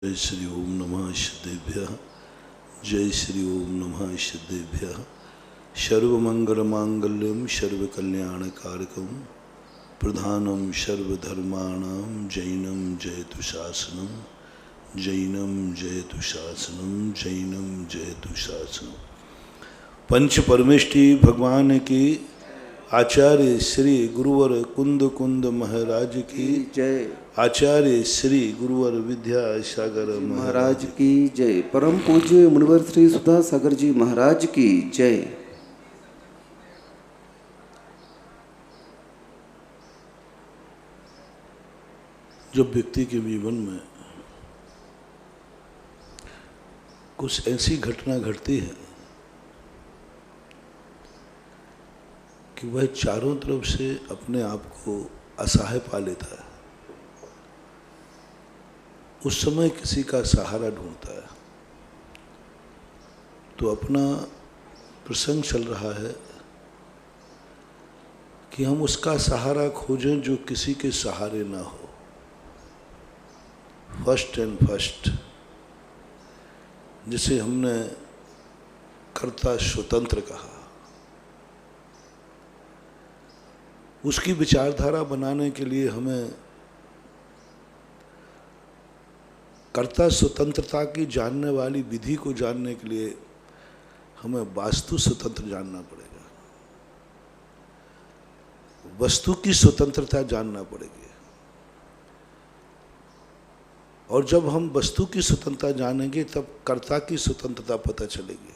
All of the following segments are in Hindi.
जय श्री ओम नमः सिद्धेभ्यः। जय श्री ओम नमः सिद्धेभ्यः। सर्वमंगलमांगल्यं सर्वकल्याणकारकं प्रधानं सर्वधर्माणां जैनं जयतु शासनं। जैनं जयतु शासनं। जैनं जयतु शासनं। पंच परमेष्टि भगवान की आचार्य श्री गुरुवर कुंद कुंद महाराज की जय। आचार्य श्री गुरुवर विद्यासागर महाराज की जय। परम पूज्य मुनिवर श्री सुधा सागर जी महाराज की जय। जब व्यक्ति के जीवन में कुछ ऐसी घटना घटती है कि वह चारों तरफ से अपने आप को असहाय पा लेता है, उस समय किसी का सहारा ढूंढता है। तो अपना प्रसंग चल रहा है कि हम उसका सहारा खोजें जो किसी के सहारे ना हो। फर्स्ट एंड फर्स्ट, जिसे हमने कर्ता स्वतंत्र कहा, उसकी विचारधारा बनाने के लिए हमें कर्ता स्वतंत्रता की जानने वाली विधि को जानने के लिए हमें वास्तु स्वतंत्र जानना पड़ेगा, वस्तु की स्वतंत्रता जानना पड़ेगी। और जब हम वस्तु की स्वतंत्रता जानेंगे तब कर्ता की स्वतंत्रता पता चलेगी,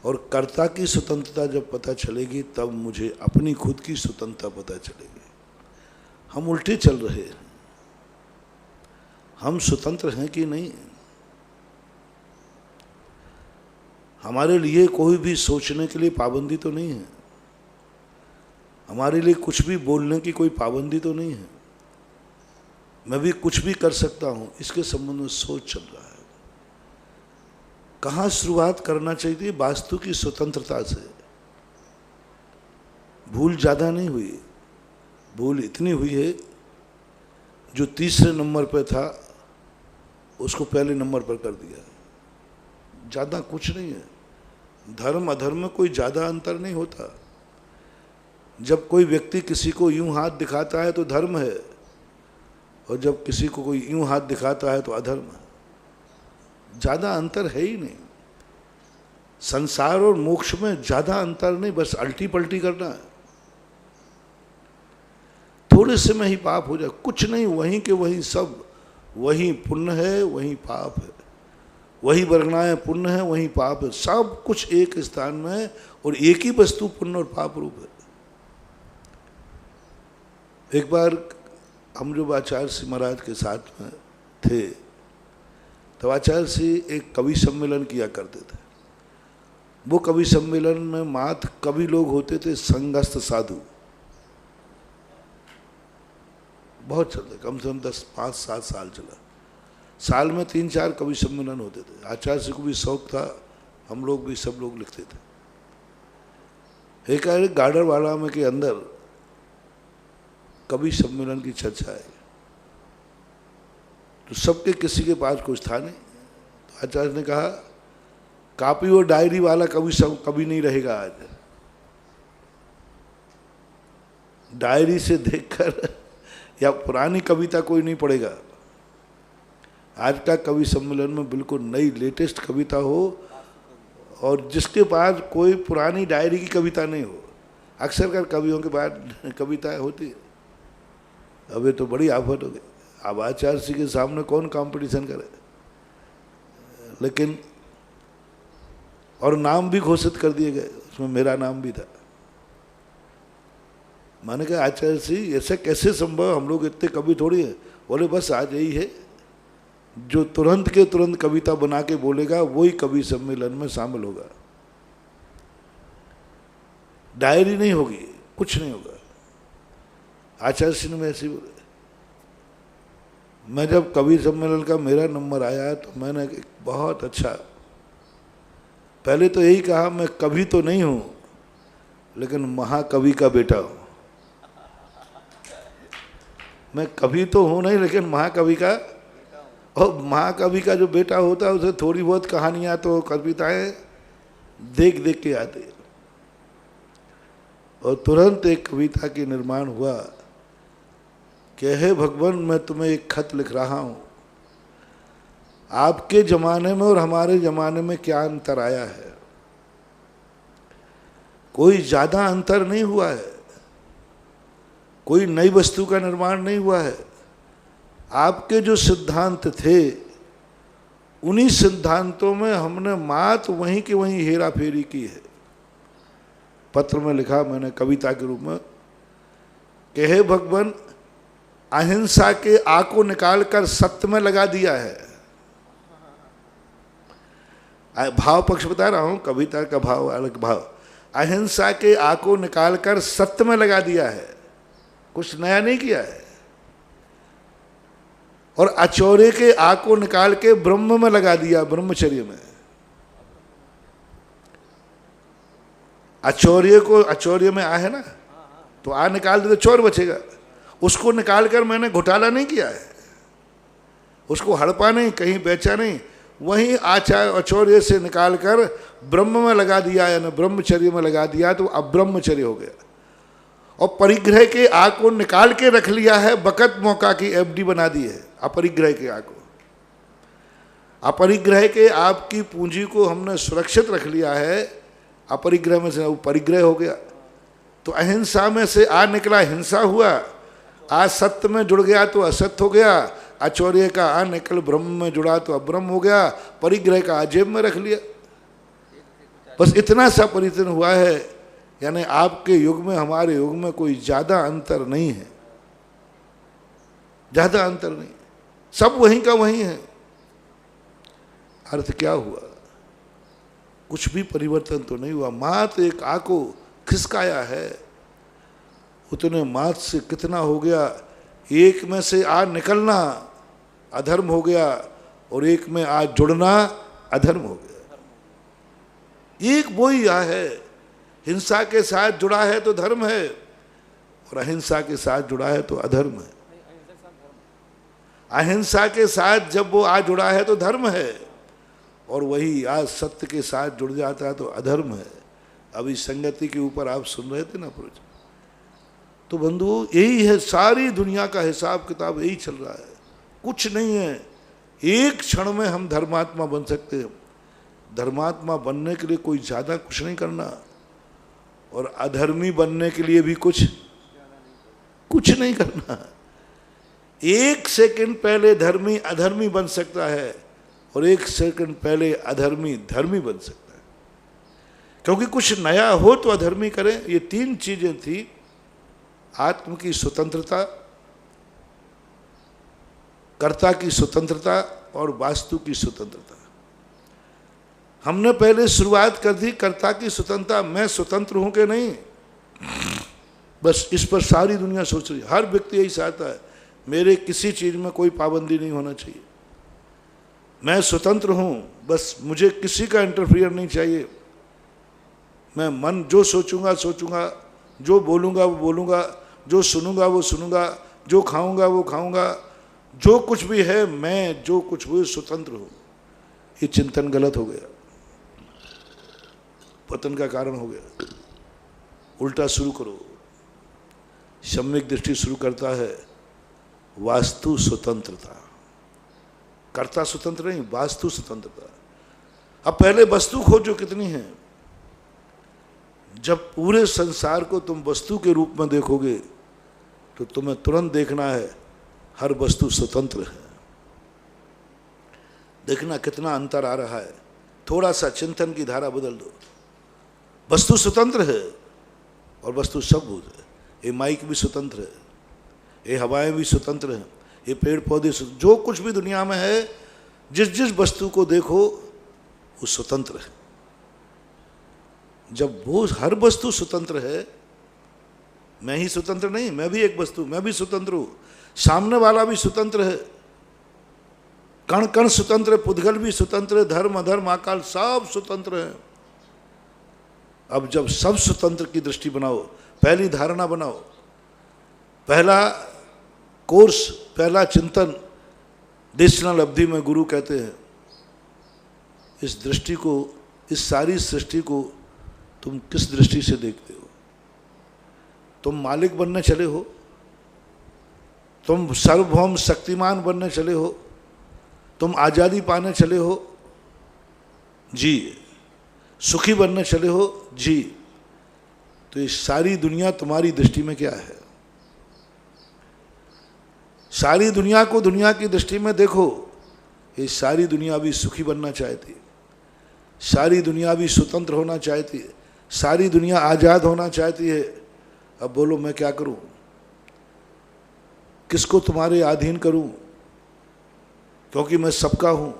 और कर्ता की स्वतंत्रता जब पता चलेगी तब मुझे अपनी खुद की स्वतंत्रता पता चलेगी। हम उल्टे चल रहे हैं। हम स्वतंत्र हैं कि नहीं? हमारे लिए कोई भी सोचने के लिए पाबंदी तो नहीं है, हमारे लिए कुछ भी बोलने की कोई पाबंदी तो नहीं है। मैं भी कुछ भी कर सकता हूं, इसके संबंध में सोच चल रहा है। कहाँ शुरुआत करना चाहिए? वास्तु की स्वतंत्रता से। भूल ज़्यादा नहीं हुई, भूल इतनी हुई है जो तीसरे नंबर पर था उसको पहले नंबर पर कर दिया। ज़्यादा कुछ नहीं है। धर्म अधर्म में कोई ज़्यादा अंतर नहीं होता। जब कोई व्यक्ति किसी को यूं हाथ दिखाता है तो धर्म है, और जब किसी को कोई यूं हाथ दिखाता है तो अधर्म है। ज़्यादा अंतर है ही नहीं। संसार और मोक्ष में ज़्यादा अंतर नहीं, बस अल्टी पल्टी करना है। थोड़े से में ही पाप हो जाए, कुछ नहीं, वहीं के वहीं सब। वहीं पुण्य है, वहीं पाप है। वही वर्गणाएं पुण्य है, वहीं पाप है। सब कुछ एक स्थान में है, और एक ही वस्तु पुण्य और पाप रूप है। एक बार हम जब आचार्य श्री महाराज के साथ में थे तब आचार्य श्री एक कवि सम्मेलन किया करते थे। वो कवि सम्मेलन में मात्र कवि लोग होते थे, संगस्थ साधु। बहुत चलते, कम से कम 5-7 साल चला। साल में 3-4 कवि सम्मेलन होते थे। आचार्य श्री को भी शौक था, हम लोग भी, सब लोग लिखते थे। एक गाडरवाड़ा में के अंदर कवि सम्मेलन की चर्चा है, तो सबके किसी के पास कुछ था नहीं। तो आचार्य ने कहा, कॉपी और डायरी वाला कभी नहीं रहेगा आज। डायरी से देखकर या पुरानी कविता कोई नहीं पढ़ेगा। आज का कवि सम्मेलन में बिल्कुल नई लेटेस्ट कविता हो, और जिसके पास कोई पुरानी डायरी की कविता नहीं हो। अक्सर कर कवियों के पास कविताएं होती है। अब ये तो बड़ी आफत हो गई। अब आचार्य जी के सामने कौन कंपटीशन करे? लेकिन और नाम भी घोषित कर दिए गए, उसमें मेरा नाम भी था। मैंने कहा, आचार्य जी ऐसा कैसे संभव? हम लोग इतने कवि थोड़ी है। बोले, बस आज यही है, जो तुरंत के तुरंत कविता बना के बोलेगा वही कवि सम्मेलन में शामिल होगा। डायरी नहीं होगी, कुछ नहीं होगा। आचार्य सिंह में ऐसे बोले। मैं जब कवि सम्मेलन का मेरा नंबर आया तो मैंने बहुत अच्छा, पहले तो यही कहा, मैं कवि तो नहीं हूं लेकिन महाकवि का बेटा हूं। मैं कवि तो हूं नहीं, लेकिन महाकवि का और महाकवि का जो बेटा होता है उसे थोड़ी बहुत कहानियां तो कविताएं देख देख के आते हैं, और तुरंत एक कविता की निर्माण हुआ कि हे भगवान, मैं तुम्हें एक खत लिख रहा हूं, आपके जमाने में और हमारे जमाने में क्या अंतर आया है। कोई ज्यादा अंतर नहीं हुआ है, कोई नई वस्तु का निर्माण नहीं हुआ है। आपके जो सिद्धांत थे उन्हीं सिद्धांतों में हमने मात वहीं के वहीं हेरा फेरी की है। पत्र में लिखा मैंने कविता के रूप में कि हे भगवान, अहिंसा के आ को निकालकर सत्य में लगा दिया है। भाव पक्ष बता रहा हूं, कविता का भाव अलग भाव। अहिंसा के आ को निकालकर सत्य में लगा दिया है, कुछ नया नहीं किया है। और अचौर्य के आ को निकाल के ब्रह्म में लगा दिया, ब्रह्मचर्य में। अचौर्य को, अचौर्य में आ है ना, तो आ निकाल दे तो चौर बचेगा। उसको निकाल कर मैंने घोटाला नहीं किया है, उसको हड़पा नहीं, कहीं बेचा नहीं, वहीं अचौर्य से निकाल कर ब्रह्म में लगा दिया, यानी ब्रह्मचर्य में लगा दिया, तो अब ब्रह्मचर्य हो गया। और परिग्रह के आ को निकाल के रख लिया है, बकत मौका की एफडी बना दी है अपरिग्रह के आ को। अपरिग्रह के आपकी पूंजी को हमने सुरक्षित रख लिया है, अपरिग्रह में से वो परिग्रह हो गया। तो अहिंसा में से आ निकला, हिंसा हुआ, आ सत्य में जुड़ गया तो असत्य हो गया, अचौर्य का आ निकल ब्रह्म में जुड़ा तो अब्रह्म हो गया, परिग्रह का आ जेब में रख लिया। बस इतना सा परिवर्तन हुआ है, यानी आपके युग में हमारे युग में कोई ज्यादा अंतर नहीं है, ज्यादा अंतर नहीं, सब वहीं का वहीं है। अर्थ क्या हुआ? कुछ भी परिवर्तन तो नहीं हुआ। मात एक आ को खिसकाया है, उतने मात से कितना हो गया, एक में से आ निकलना अधर्म हो गया और एक में आ जुड़ना अधर्म हो गया। एक वही आ है, हिंसा के साथ जुड़ा है तो धर्म है, और अहिंसा के साथ जुड़ा है तो अधर्म है। अहिंसा के साथ जब वो आ जुड़ा है तो धर्म है, और वही आज सत्य के साथ जुड़ जाता है तो अधर्म है। अभी संगति के ऊपर आप सुन रहे थे ना प्रोजेक्ट, तो बंधुओं यही है, सारी दुनिया का हिसाब किताब यही चल रहा है, कुछ नहीं है। एक क्षण में हम धर्मात्मा बन सकते हैं। धर्मात्मा बनने के लिए कोई ज़्यादा कुछ नहीं करना, और अधर्मी बनने के लिए भी कुछ नहीं करना। एक सेकंड पहले धर्मी अधर्मी बन सकता है, और एक सेकंड पहले अधर्मी धर्मी बन सकता है। क्योंकि कुछ नया हो तो अधर्मी करें। ये तीन चीजें थी, आत्म की स्वतंत्रता, कर्ता की स्वतंत्रता और वास्तु की स्वतंत्रता। हमने पहले शुरुआत कर दी कर्ता की स्वतंत्रता, मैं स्वतंत्र हूं कि नहीं, बस इस पर सारी दुनिया सोच रही है। हर व्यक्ति यही चाहता है, मेरे किसी चीज में कोई पाबंदी नहीं होना चाहिए, मैं स्वतंत्र हूं, बस मुझे किसी का इंटरफियर नहीं चाहिए। मैं मन जो सोचूंगा सोचूंगा, जो बोलूंगा वो बोलूंगा, जो सुनूंगा वो सुनूंगा, जो खाऊंगा वो खाऊंगा, जो कुछ भी है मैं जो कुछ भी स्वतंत्र हूं। ये चिंतन गलत हो गया, पतन का कारण हो गया। उल्टा शुरू करो। सम्यक दृष्टि शुरू करता है वास्तु स्वतंत्रता, कर्ता स्वतंत्र नहीं, वास्तु स्वतंत्रता। अब पहले वस्तु खोजो कितनी है। जब पूरे संसार को तुम वस्तु के रूप में देखोगे तो तुम्हें तुरंत देखना है हर वस्तु स्वतंत्र है। देखना कितना अंतर आ रहा है। थोड़ा सा चिंतन की धारा बदल दो। वस्तु स्वतंत्र है और वस्तु सबूत है। ये माइक भी स्वतंत्र है, ये हवाएं भी स्वतंत्र हैं, ये पेड़ पौधे, जो कुछ भी दुनिया में है, जिस जिस वस्तु को देखो वो स्वतंत्र है। जब वो हर वस्तु स्वतंत्र है, मैं ही स्वतंत्र नहीं, मैं भी एक वस्तु, मैं भी स्वतंत्र हूं, सामने वाला भी स्वतंत्र है, कण कण स्वतंत्र है, पुद्गल भी स्वतंत्र है, धर्म अधर्म अकाल सब स्वतंत्र है। अब जब सब स्वतंत्र की दृष्टि बनाओ, पहली धारणा बनाओ, पहला कोर्स, पहला चिंतन, देशनल अवधि में गुरु कहते हैं, इस दृष्टि को, इस सारी सृष्टि को तुम किस दृष्टि से देखते हो? तुम मालिक बनने चले हो? तुम सार्वभौम शक्तिमान बनने चले हो? तुम आज़ादी पाने चले हो? जी। सुखी बनने चले हो? जी। तो ये सारी दुनिया तुम्हारी दृष्टि में क्या है? सारी दुनिया को दुनिया की दृष्टि में देखो, ये सारी दुनिया भी सुखी बनना चाहती है, सारी दुनिया भी स्वतंत्र होना चाहती है, सारी दुनिया आज़ाद होना चाहती है। अब बोलो मैं क्या करूं? किसको तुम्हारे अधीन करूं? क्योंकि मैं सबका हूं,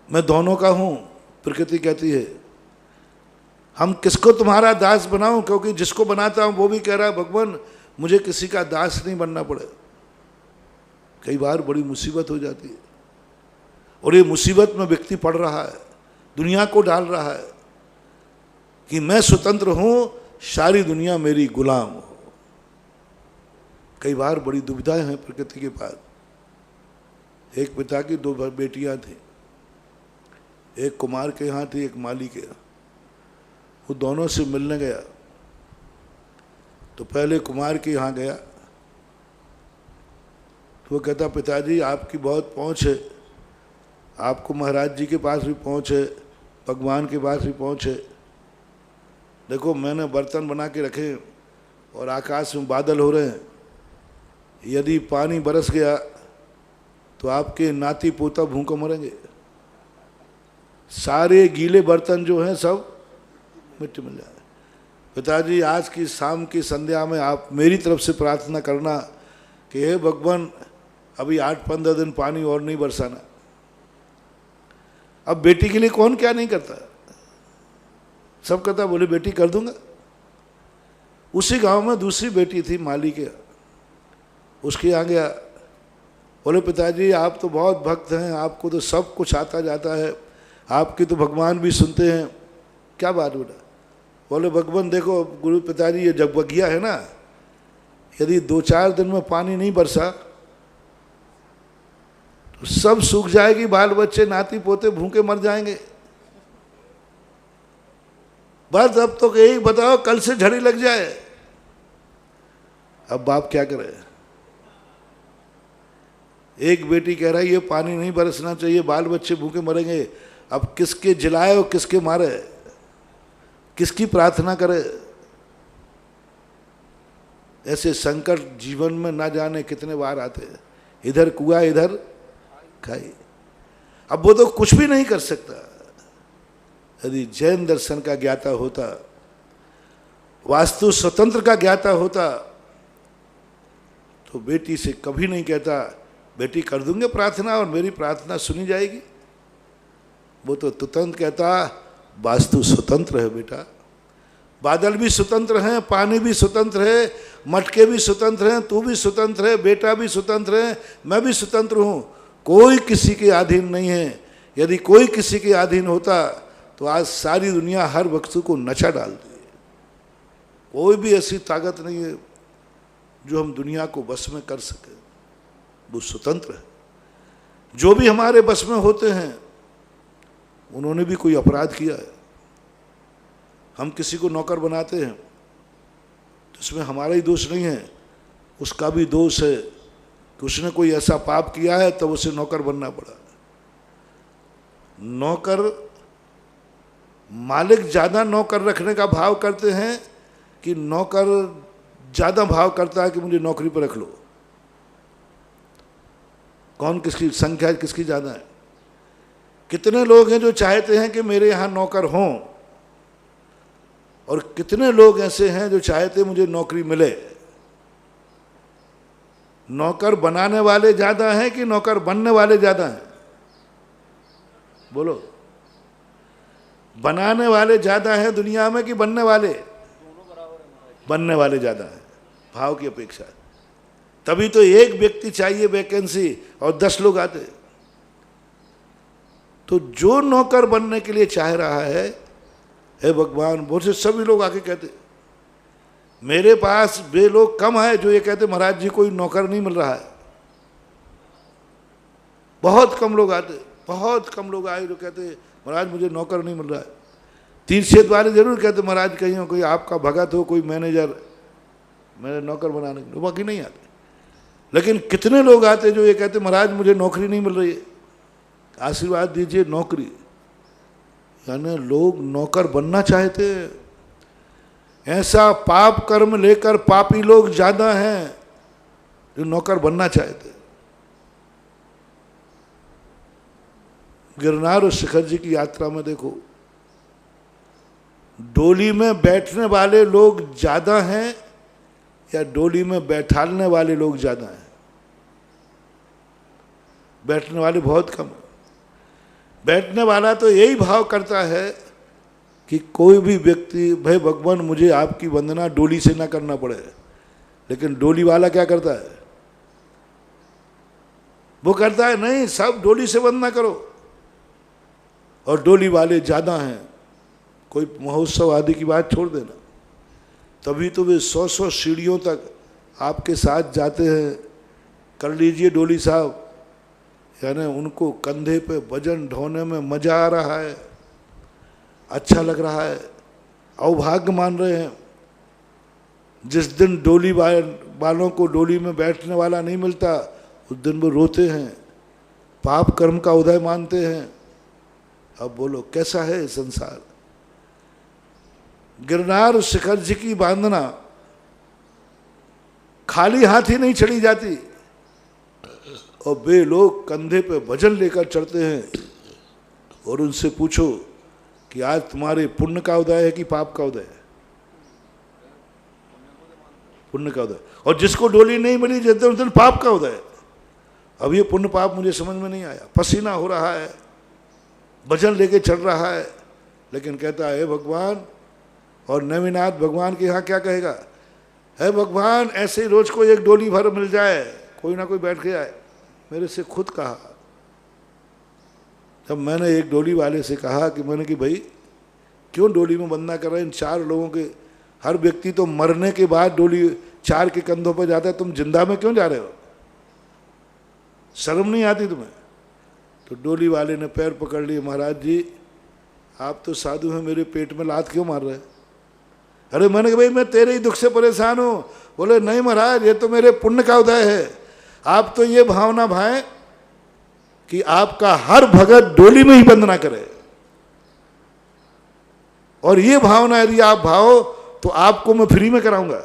मैं दोनों का हूं। प्रकृति कहती है हम किसको तुम्हारा दास बनाऊं, क्योंकि जिसको बनाता हूं वो भी कह रहा है भगवान मुझे किसी का दास नहीं बनना पड़े। कई बार बड़ी मुसीबत हो जाती है, और ये मुसीबत में व्यक्ति पड़ रहा है, दुनिया को डाल रहा है कि मैं स्वतंत्र हूं, सारी दुनिया मेरी गुलाम हो। कई बार बड़ी दुविधाएं हैं प्रकृति के पास। एक पिता की 2 बेटियां थी, एक कुमार के यहाँ थी, एक माली के यहाँ। वो दोनों से मिलने गया तो पहले कुमार के यहाँ गया तो वो कहता पिताजी आपकी बहुत पहुँच है, आपको महाराज जी के पास भी पहुँच है, भगवान के पास भी पहुँच है। देखो मैंने बर्तन बना के रखे और आकाश में बादल हो रहे हैं, यदि पानी बरस गया तो आपके नाती पोता भूखों मरेंगे। सारे गीले बर्तन जो हैं सब मिट्टी मिल जाए। पिताजी आज की शाम की संध्या में आप मेरी तरफ से प्रार्थना करना कि हे भगवान अभी 8-15 दिन पानी और नहीं बरसाना। अब बेटी के लिए कौन क्या नहीं करता, सब कहता बोले बेटी कर दूंगा। उसी गांव में दूसरी बेटी थी माली के, उसके यहाँ गया, बोले पिताजी आप तो बहुत भक्त हैं, आपको तो सब कुछ आता जाता है, आपकी तो भगवान भी सुनते हैं। क्या बात बेटा? बोले भगवान देखो गुरु पिताजी ये जगबगिया है ना, यदि 2-4 दिन में पानी नहीं बरसा तो सब सूख जाएगी, बाल बच्चे नाती पोते भूखे मर जाएंगे। बस अब तो यही बताओ कल से झड़ी लग जाए। अब बाप क्या करे? एक बेटी कह रहा है ये पानी नहीं बरसना चाहिए, बाल बच्चे भूखे मरेंगे। अब किसके जिलाए और किसके मारे, किसकी प्रार्थना करे? ऐसे संकट जीवन में ना जाने कितने बार आते हैं, इधर कुआ इधर खाई। अब वो तो कुछ भी नहीं कर सकता। यदि जैन दर्शन का ज्ञाता होता, वास्तु स्वतंत्र का ज्ञाता होता, तो बेटी से कभी नहीं कहता बेटी कर दूंगे प्रार्थना और मेरी प्रार्थना सुनी जाएगी। वो तो तुरंत कहता वास्तु स्वतंत्र है बेटा, बादल भी स्वतंत्र हैं, पानी भी स्वतंत्र है, मटके भी स्वतंत्र हैं, तू भी स्वतंत्र है, बेटा भी स्वतंत्र है, मैं भी स्वतंत्र हूँ, कोई किसी के अधीन नहीं है। यदि कोई किसी के अधीन होता तो आज सारी दुनिया हर वस्तु को नचा डालती है। कोई भी ऐसी ताकत नहीं है जो हम दुनिया को बस में कर सके, वो स्वतंत्र है। जो भी हमारे बस में होते हैं उन्होंने भी कोई अपराध किया है। हम किसी को नौकर बनाते हैं तो इसमें हमारा ही दोष नहीं है, उसका भी दोष है कि उसने कोई ऐसा पाप किया है तब उसे नौकर बनना पड़ा। नौकर मालिक ज़्यादा नौकर रखने का भाव करते हैं कि नौकर ज़्यादा भाव करता है कि मुझे नौकरी पर रख लो? कौन किसकी संख्या किसकी ज़्यादा है? कितने लोग हैं जो चाहते हैं कि मेरे यहाँ नौकर हों, और कितने लोग ऐसे हैं जो चाहते मुझे नौकरी मिले? नौकर बनाने वाले ज़्यादा हैं कि नौकर बनने वाले ज़्यादा हैं? बोलो, बनाने वाले ज़्यादा हैं दुनिया में कि बनने वाले? बनने वाले ज़्यादा हैं भाव की अपेक्षा। तभी तो एक व्यक्ति चाहिए वैकेंसी और 10 लोग आते। तो जो नौकर बनने के लिए चाह रहा है, हे भगवान, बहुत से सभी लोग आके कहते मेरे पास वे लोग कम है जो ये कहते महाराज जी कोई नौकर नहीं मिल रहा है। बहुत कम लोग आते, बहुत कम लोग आए जो कहते महाराज मुझे नौकर नहीं मिल रहा है। तीर्थ वाले जरूर कहते महाराज कहीं हो कोई आपका भगत हो, कोई मैनेजर मेरे नौकर बनाने के, बाकी नहीं आते। लेकिन कितने लोग आते जो ये कहते महाराज मुझे नौकरी नहीं मिल रही है, आशीर्वाद दीजिए नौकरी। यानी लोग नौकर बनना चाहते हैं। ऐसा पाप कर्म लेकर पापी लोग ज्यादा हैं जो नौकर बनना चाहते हैं। गिरनार और शिखर जी की यात्रा में देखो, डोली में बैठने वाले लोग ज्यादा हैं या डोली में बैठालने वाले लोग ज्यादा हैं? बैठने वाले बहुत कम है। बैठने वाला तो यही भाव करता है कि कोई भी व्यक्ति, भाई भगवान मुझे आपकी वंदना डोली से ना करना पड़े। लेकिन डोली वाला क्या करता है? वो करता है नहीं सब डोली से वंदना करो। और डोली वाले ज्यादा हैं। कोई महोत्सव आदि की बात छोड़ देना, तभी तो वे 100-100 सीढ़ियों तक आपके साथ जाते हैं। कर लीजिए डोली साहब, यानी उनको कंधे पे वजन ढोने में मजा आ रहा है, अच्छा लग रहा है, अवभाग्य मान रहे हैं। जिस दिन डोली वालों को डोली में बैठने वाला नहीं मिलता उस दिन वो रोते हैं, पाप कर्म का उदय मानते हैं। अब बोलो कैसा है संसार? गिरनार शिखर जी की वंदना खाली हाथ ही नहीं चढ़ी जाती, और वे लोग कंधे पे वजन लेकर चढ़ते हैं। और उनसे पूछो कि आज तुम्हारे पुण्य का उदय है कि पाप का उदय है? पुण्य का उदय। और जिसको डोली नहीं मिली जिस दिन पाप का उदय। अब ये पुण्य पाप मुझे समझ में नहीं आया। पसीना हो रहा है, वजन लेके चढ़ रहा है, लेकिन कहता है भगवान। और नवीनाथ भगवान के यहाँ क्या कहेगा? है भगवान ऐसे ही रोज को एक डोली भर मिल जाए, कोई ना कोई बैठ के आए। मेरे से खुद कहा, जब मैंने एक डोली वाले से कहा कि मैंने कि भाई क्यों डोली में वंदना कर रहे हैं? इन 4 लोगों के, हर व्यक्ति तो मरने के बाद डोली 4 के कंधों पर जाता है, तुम जिंदा में क्यों जा रहे हो? शर्म नहीं आती तुम्हें? तो डोली वाले ने पैर पकड़ लिए, महाराज जी आप तो साधु हैं, मेरे पेट में लात क्यों मार रहे हैं? अरे मैंने कहा भाई मैं तेरे ही दुख से परेशान हूँ। बोले नहीं महाराज ये तो मेरे पुण्य का उदय है। आप तो ये भावना भाएं कि आपका हर भगत डोली में ही वंदना करे, और ये भावना यदि आप भाओ तो आपको मैं फ्री में कराऊंगा,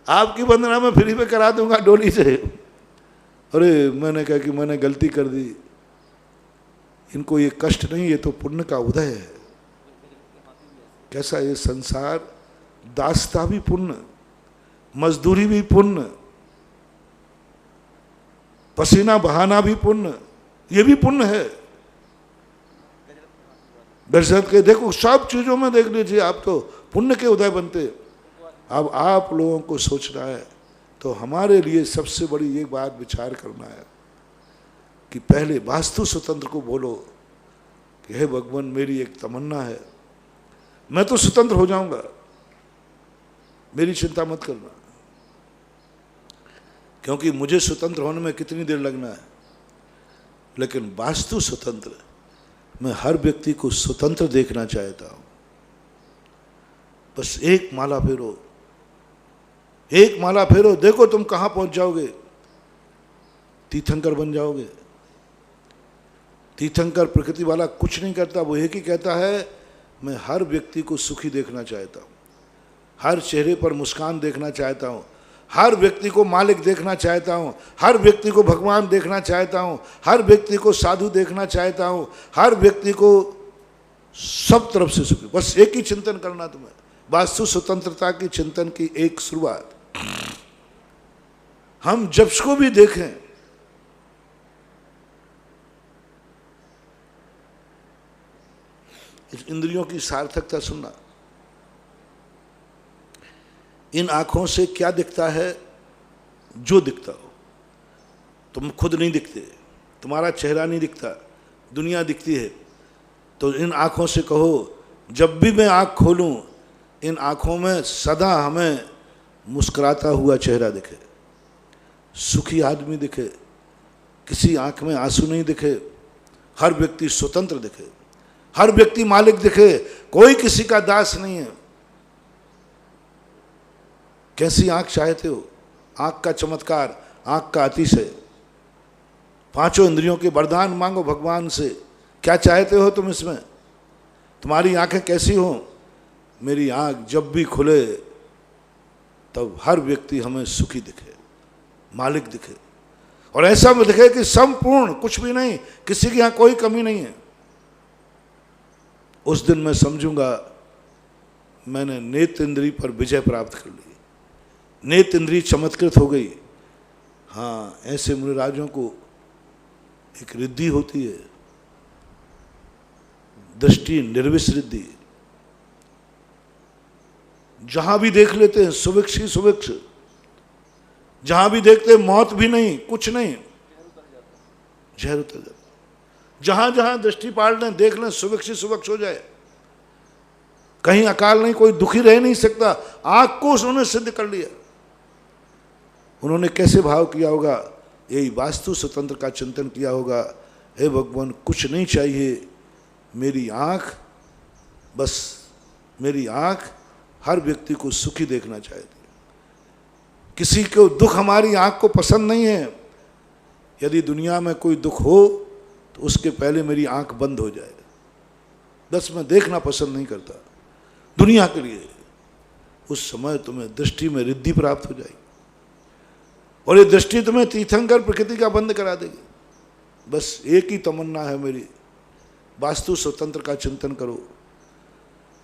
आपकी वंदना मैं फ्री में करा दूंगा डोली से। अरे मैंने कहा कि मैंने गलती कर दी, इनको ये कष्ट नहीं, ये तो पुण्य का उदय है। कैसा ये संसार, दास्ता भी पुण्य, मजदूरी भी पुण्य, पसीना बहाना भी पुण्य, ये भी पुण्य है। दर्शन के देखो सब चीजों में देख लीजिए आप, तो पुण्य के उदय बनते। अब आप लोगों को सोचना है, तो हमारे लिए सबसे बड़ी ये बात विचार करना है कि पहले वास्तु स्वतंत्र को बोलो कि हे भगवान मेरी एक तमन्ना है, मैं तो स्वतंत्र हो जाऊंगा, मेरी चिंता मत करना। क्योंकि मुझे स्वतंत्र होने में कितनी देर लगना है, लेकिन वास्तु स्वतंत्र, मैं हर व्यक्ति को स्वतंत्र देखना चाहता हूं। बस एक माला फेरो, एक माला फेरो, देखो तुम कहां पहुंच जाओगे। तीर्थंकर बन जाओगे। तीर्थंकर प्रकृति वाला कुछ नहीं करता, वो एक ही कहता है मैं हर व्यक्ति को सुखी देखना चाहता हूं, हर चेहरे पर मुस्कान देखना चाहता हूं, हर व्यक्ति को मालिक देखना चाहता हूं, हर व्यक्ति को भगवान देखना चाहता हूं, हर व्यक्ति को साधु देखना चाहता हूं, हर व्यक्ति को सब तरफ से सुखी। बस एक ही चिंतन करना तुम्हें, वास्तु स्वतंत्रता की चिंतन की एक शुरुआत। हम जब को भी देखें इस इंद्रियों की सार्थकता सुनना। इन आंखों से क्या दिखता है? जो दिखता हो। तुम खुद नहीं दिखते, तुम्हारा चेहरा नहीं दिखता, दुनिया दिखती है। तो इन आंखों से कहो जब भी मैं आंख खोलूं इन आंखों में सदा हमें मुस्कुराता हुआ चेहरा दिखे। सुखी आदमी दिखे, किसी आंख में आंसू नहीं दिखे, हर व्यक्ति स्वतंत्र दिखे, हर व्यक्ति मालिक दिखे, कोई किसी का दास नहीं है। कैसी आंख चाहते हो? आंख का चमत्कार, आंख का अतिशय, पांचों इंद्रियों के वरदान मांगो भगवान से। क्या चाहते हो तुम इसमें? तुम्हारी आंखें कैसी हो? मेरी आंख जब भी खुले तब हर व्यक्ति हमें सुखी दिखे, मालिक दिखे, और ऐसा में दिखे कि संपूर्ण, कुछ भी नहीं, किसी के यहां कोई कमी नहीं है। उस दिन मैं समझूंगा मैंने नेत्र इंद्री पर विजय प्राप्त कर ली, नेत्र इंद्री चमत्कृत हो गई। हाँ, ऐसे मुनिराजों को एक रिद्धि होती है, दृष्टि निर्विष रिद्धि। जहां भी देख लेते हैं सुविक्ष ही सुविक्ष, जहां भी देखते हैं मौत भी नहीं, कुछ नहीं, जहर उतर जाता। जहां जहां दृष्टि पाड़ लें, देख लें, सुविक्ष ही सुविक्ष हो जाए, कहीं अकाल नहीं, कोई दुखी रह नहीं सकता। आंख को उन्होंने सिद्ध कर लिया। उन्होंने कैसे भाव किया होगा? यही वास्तु स्वतंत्र का चिंतन किया होगा। हे भगवान, कुछ नहीं चाहिए, मेरी आंख, बस मेरी आंख हर व्यक्ति को सुखी देखना चाहती है। किसी को दुख हमारी आंख को पसंद नहीं है। यदि दुनिया में कोई दुख हो तो उसके पहले मेरी आंख बंद हो जाए, बस मैं देखना पसंद नहीं करता दुनिया के लिए। उस समय तुम्हें दृष्टि में रिद्धि प्राप्त हो जाएगी, और ये दृष्टि तुम्हें तीर्थंकर प्रकृति का बंद करा देगी। बस एक ही तमन्ना है मेरी, वास्तु स्वतंत्र का चिंतन करो।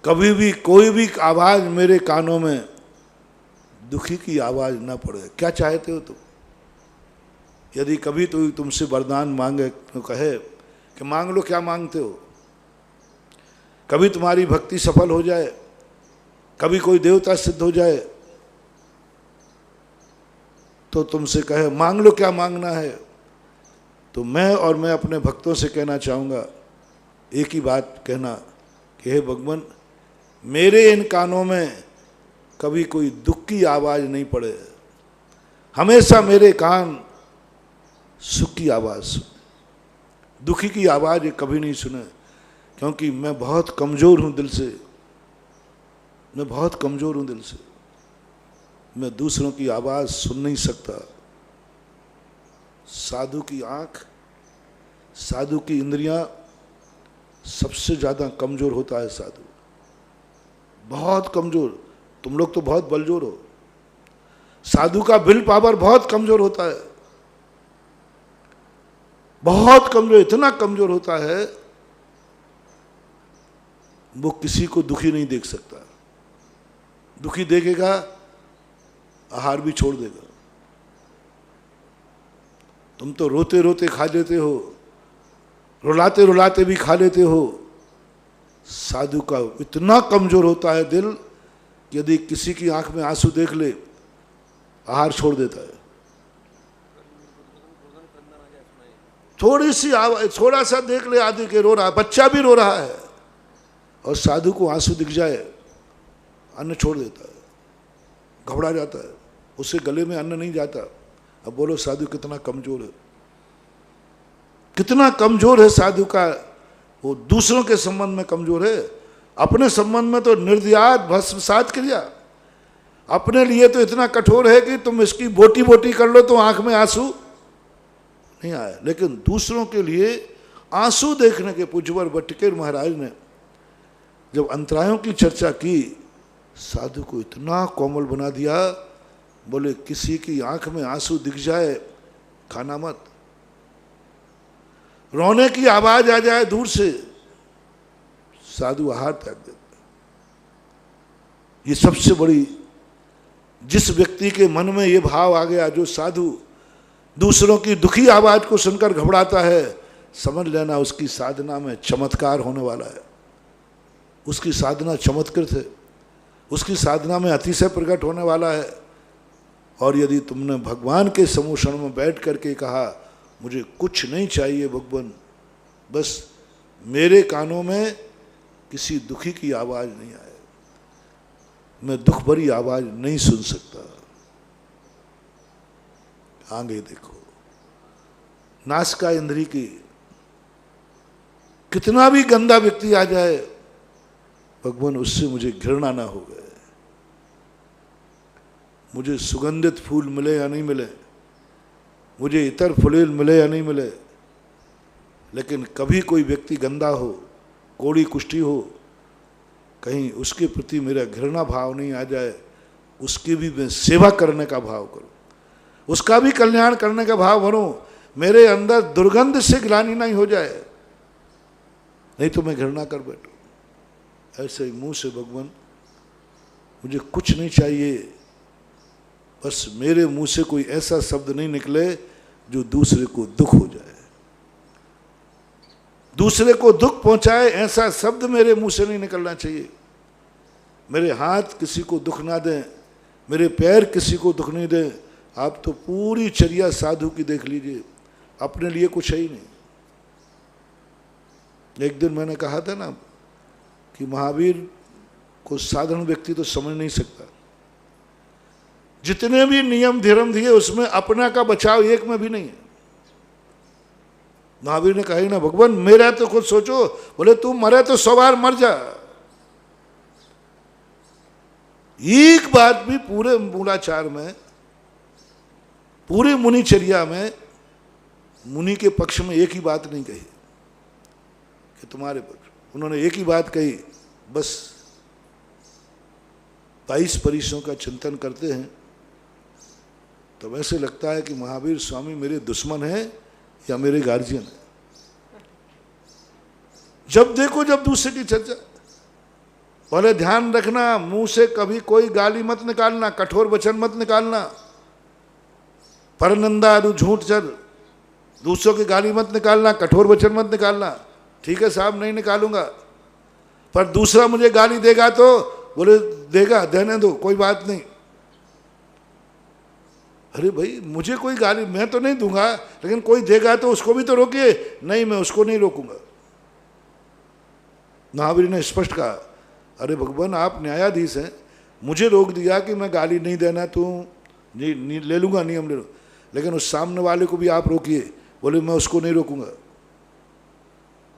कभी भी कोई भी आवाज मेरे कानों में दुखी की आवाज ना पड़े। क्या चाहते हो तुम? यदि कभी तो तुमसे वरदान मांगे तो कहे कि मांग लो, क्या मांगते हो? कभी तुम्हारी भक्ति सफल हो जाए, कभी कोई देवता सिद्ध हो जाए, तो तुमसे कहे मांग लो, क्या मांगना है? तो मैं अपने भक्तों से कहना चाहूँगा, एक ही बात कहना कि हे भगवान, मेरे इन कानों में कभी कोई दुख की आवाज़ नहीं पड़े, हमेशा मेरे कान सुख की आवाज़ सुने, दुखी की आवाज़ कभी नहीं सुने। क्योंकि मैं बहुत कमज़ोर हूँ दिल से, मैं बहुत कमज़ोर हूँ दिल से, मैं दूसरों की आवाज़ सुन नहीं सकता। साधु की आँख, साधु की इंद्रियां सबसे ज़्यादा कमज़ोर होता है साधु, बहुत कमज़ोर। तुम लोग तो बहुत बलजोर हो। साधु का विल पावर बहुत कमज़ोर होता है, बहुत कमज़ोर, इतना कमज़ोर होता है वो किसी को दुखी नहीं देख सकता। दुखी देखेगा आहार भी छोड़ देगा। तुम तो रोते रोते खा लेते हो, रुलाते रुलाते भी खा लेते हो। साधु का इतना कमज़ोर होता है दिल कि यदि किसी की आंख में आंसू देख ले, आहार छोड़ देता है। थोड़ी सी आवाज, थोड़ा सा देख ले आदमी के रो रहा है, बच्चा भी रो रहा है, और साधु को आंसू दिख जाए, अन्न छोड़ देता है, घबरा जाता है, उसके गले में अन्न नहीं जाता। अब बोलो साधु कितना कमज़ोर है, कितना कमज़ोर है साधु का। वो दूसरों के संबंध में कमज़ोर है, अपने संबंध में तो निर्दयात भस्मसात क्रिया। अपने लिए तो इतना कठोर है कि तुम इसकी बोटी बोटी कर लो तो आंख में आंसू नहीं आए, लेकिन दूसरों के लिए आंसू देखने के पूज्यवर बटकेर महाराज ने जब अंतरायों की चर्चा की, साधु को इतना कोमल बना दिया। बोले किसी की आंख में आंसू दिख जाए, खाना मत, रोने की आवाज आ जाए दूर से, साधु आहार त्याग देता। ये सबसे बड़ी, जिस व्यक्ति के मन में ये भाव आ गया, जो साधु दूसरों की दुखी आवाज को सुनकर घबराता है, समझ लेना उसकी साधना में चमत्कार होने वाला है। उसकी साधना चमत्कृत है, उसकी साधना में अतिशय प्रकट होने वाला है। और यदि तुमने भगवान के समूषण में बैठ करके कहा मुझे कुछ नहीं चाहिए भगवान, बस मेरे कानों में किसी दुखी की आवाज़ नहीं आए, मैं दुख भरी आवाज़ नहीं सुन सकता, आगे देखो, नासिका इंद्री की, कितना भी गंदा व्यक्ति आ जाए, भगवान उससे मुझे घृणा ना हो गए। मुझे सुगंधित फूल मिले या नहीं मिले, मुझे इतर फुलेल मिले या नहीं मिले, लेकिन कभी कोई व्यक्ति गंदा हो, कोड़ी कुष्ठी हो, कहीं उसके प्रति मेरा घृणा भाव नहीं आ जाए, उसकी भी मैं सेवा करने का भाव करूं, उसका भी कल्याण करने का भाव बनूं, मेरे अंदर दुर्गंध से ग्लानि नहीं हो जाए, नहीं तो मैं घृणा कर बैठूं। ऐसे ही मुंह से भगवान मुझे कुछ नहीं चाहिए, बस मेरे मुंह से कोई ऐसा शब्द नहीं निकले जो दूसरे को दुख हो जाए, दूसरे को दुख पहुंचाए, ऐसा शब्द मेरे मुंह से नहीं निकलना चाहिए। मेरे हाथ किसी को दुख ना दें, मेरे पैर किसी को दुख नहीं दें। आप तो पूरी चर्या साधु की देख लीजिए, अपने लिए कुछ है ही नहीं। एक दिन मैंने कहा था ना कि महावीर को साधारण व्यक्ति तो समझ नहीं सकता, जितने भी नियम धर्म दिए उसमें अपना का बचाव एक में भी नहीं है। महावीर ने कहा ही ना, भगवान मेरा तो खुद सोचो, बोले तू मरे तो 100 बार मर जा, एक बात भी पूरे मूलाचार में, पूरे मुनिचर्या में मुनि के पक्ष में एक ही बात नहीं कही कि तुम्हारे पक्ष। उन्होंने एक ही बात कही, बस 22 परिसों का चिंतन करते हैं तो वैसे लगता है कि महावीर स्वामी मेरे दुश्मन हैं या मेरे गार्जियन हैं। जब देखो जब दूसरे की चर्चा, बोले ध्यान रखना मुंह से कभी कोई गाली मत निकालना, कठोर वचन मत निकालना, परनिंदा झूठ चल, दूसरों की गाली मत निकालना, कठोर वचन मत निकालना। ठीक है साहब नहीं निकालूंगा, पर दूसरा मुझे गाली देगा तो बोले देगा, देने दो कोई बात नहीं। अरे भाई मुझे कोई गाली मैं तो नहीं दूंगा, लेकिन कोई देगा तो उसको भी तो रोकिए। नहीं मैं उसको नहीं रोकूंगा। महावीर ने स्पष्ट कहा, अरे भगवान आप न्यायाधीश हैं, मुझे रोक दिया कि मैं गाली नहीं देना, तू ले लूंगा नियम ले लो, लेकिन उस सामने वाले को भी आप रोकिए। बोले मैं उसको नहीं रोकूंगा,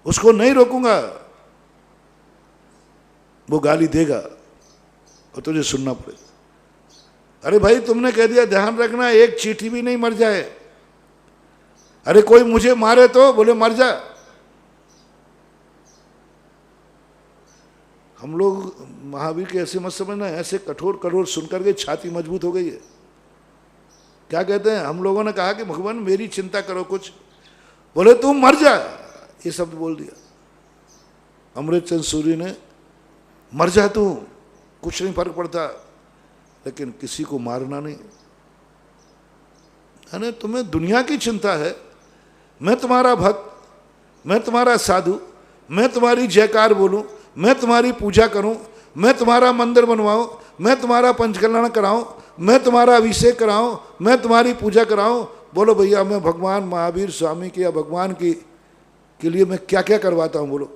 उसको नहीं रोकूंगा, वो गाली देगा और तुझे सुनना पड़ेगा। अरे भाई तुमने कह दिया ध्यान रखना एक चींटी भी नहीं मर जाए। अरे कोई मुझे मारे तो बोले मर जा। हम लोग महावीर के ऐसे मत समझना, ऐसे कठोर कठोर सुनकर के छाती मजबूत हो गई है। क्या कहते हैं, हम लोगों ने कहा कि भगवान मेरी चिंता करो कुछ, बोले तुम मर जा, ये शब्द बोल दिया। अमृतचंद सूरी ने मर जा तू, कुछ नहीं फर्क पड़ता, लेकिन किसी को मारना नहीं। अरे तुम्हें दुनिया की चिंता है, मैं तुम्हारा भक्त, मैं तुम्हारा साधु, मैं तुम्हारी जयकार बोलूं, मैं तुम्हारी पूजा करूं, मैं तुम्हारा मंदिर बनवाऊं, मैं तुम्हारा पंचकल्याण कराऊं, मैं तुम्हारा अभिषेक कराऊं, मैं तुम्हारी पूजा कराऊं। बोलो भैया मैं भगवान महावीर स्वामी की या भगवान की के लिए मैं क्या क्या करवाता हूं, बोलो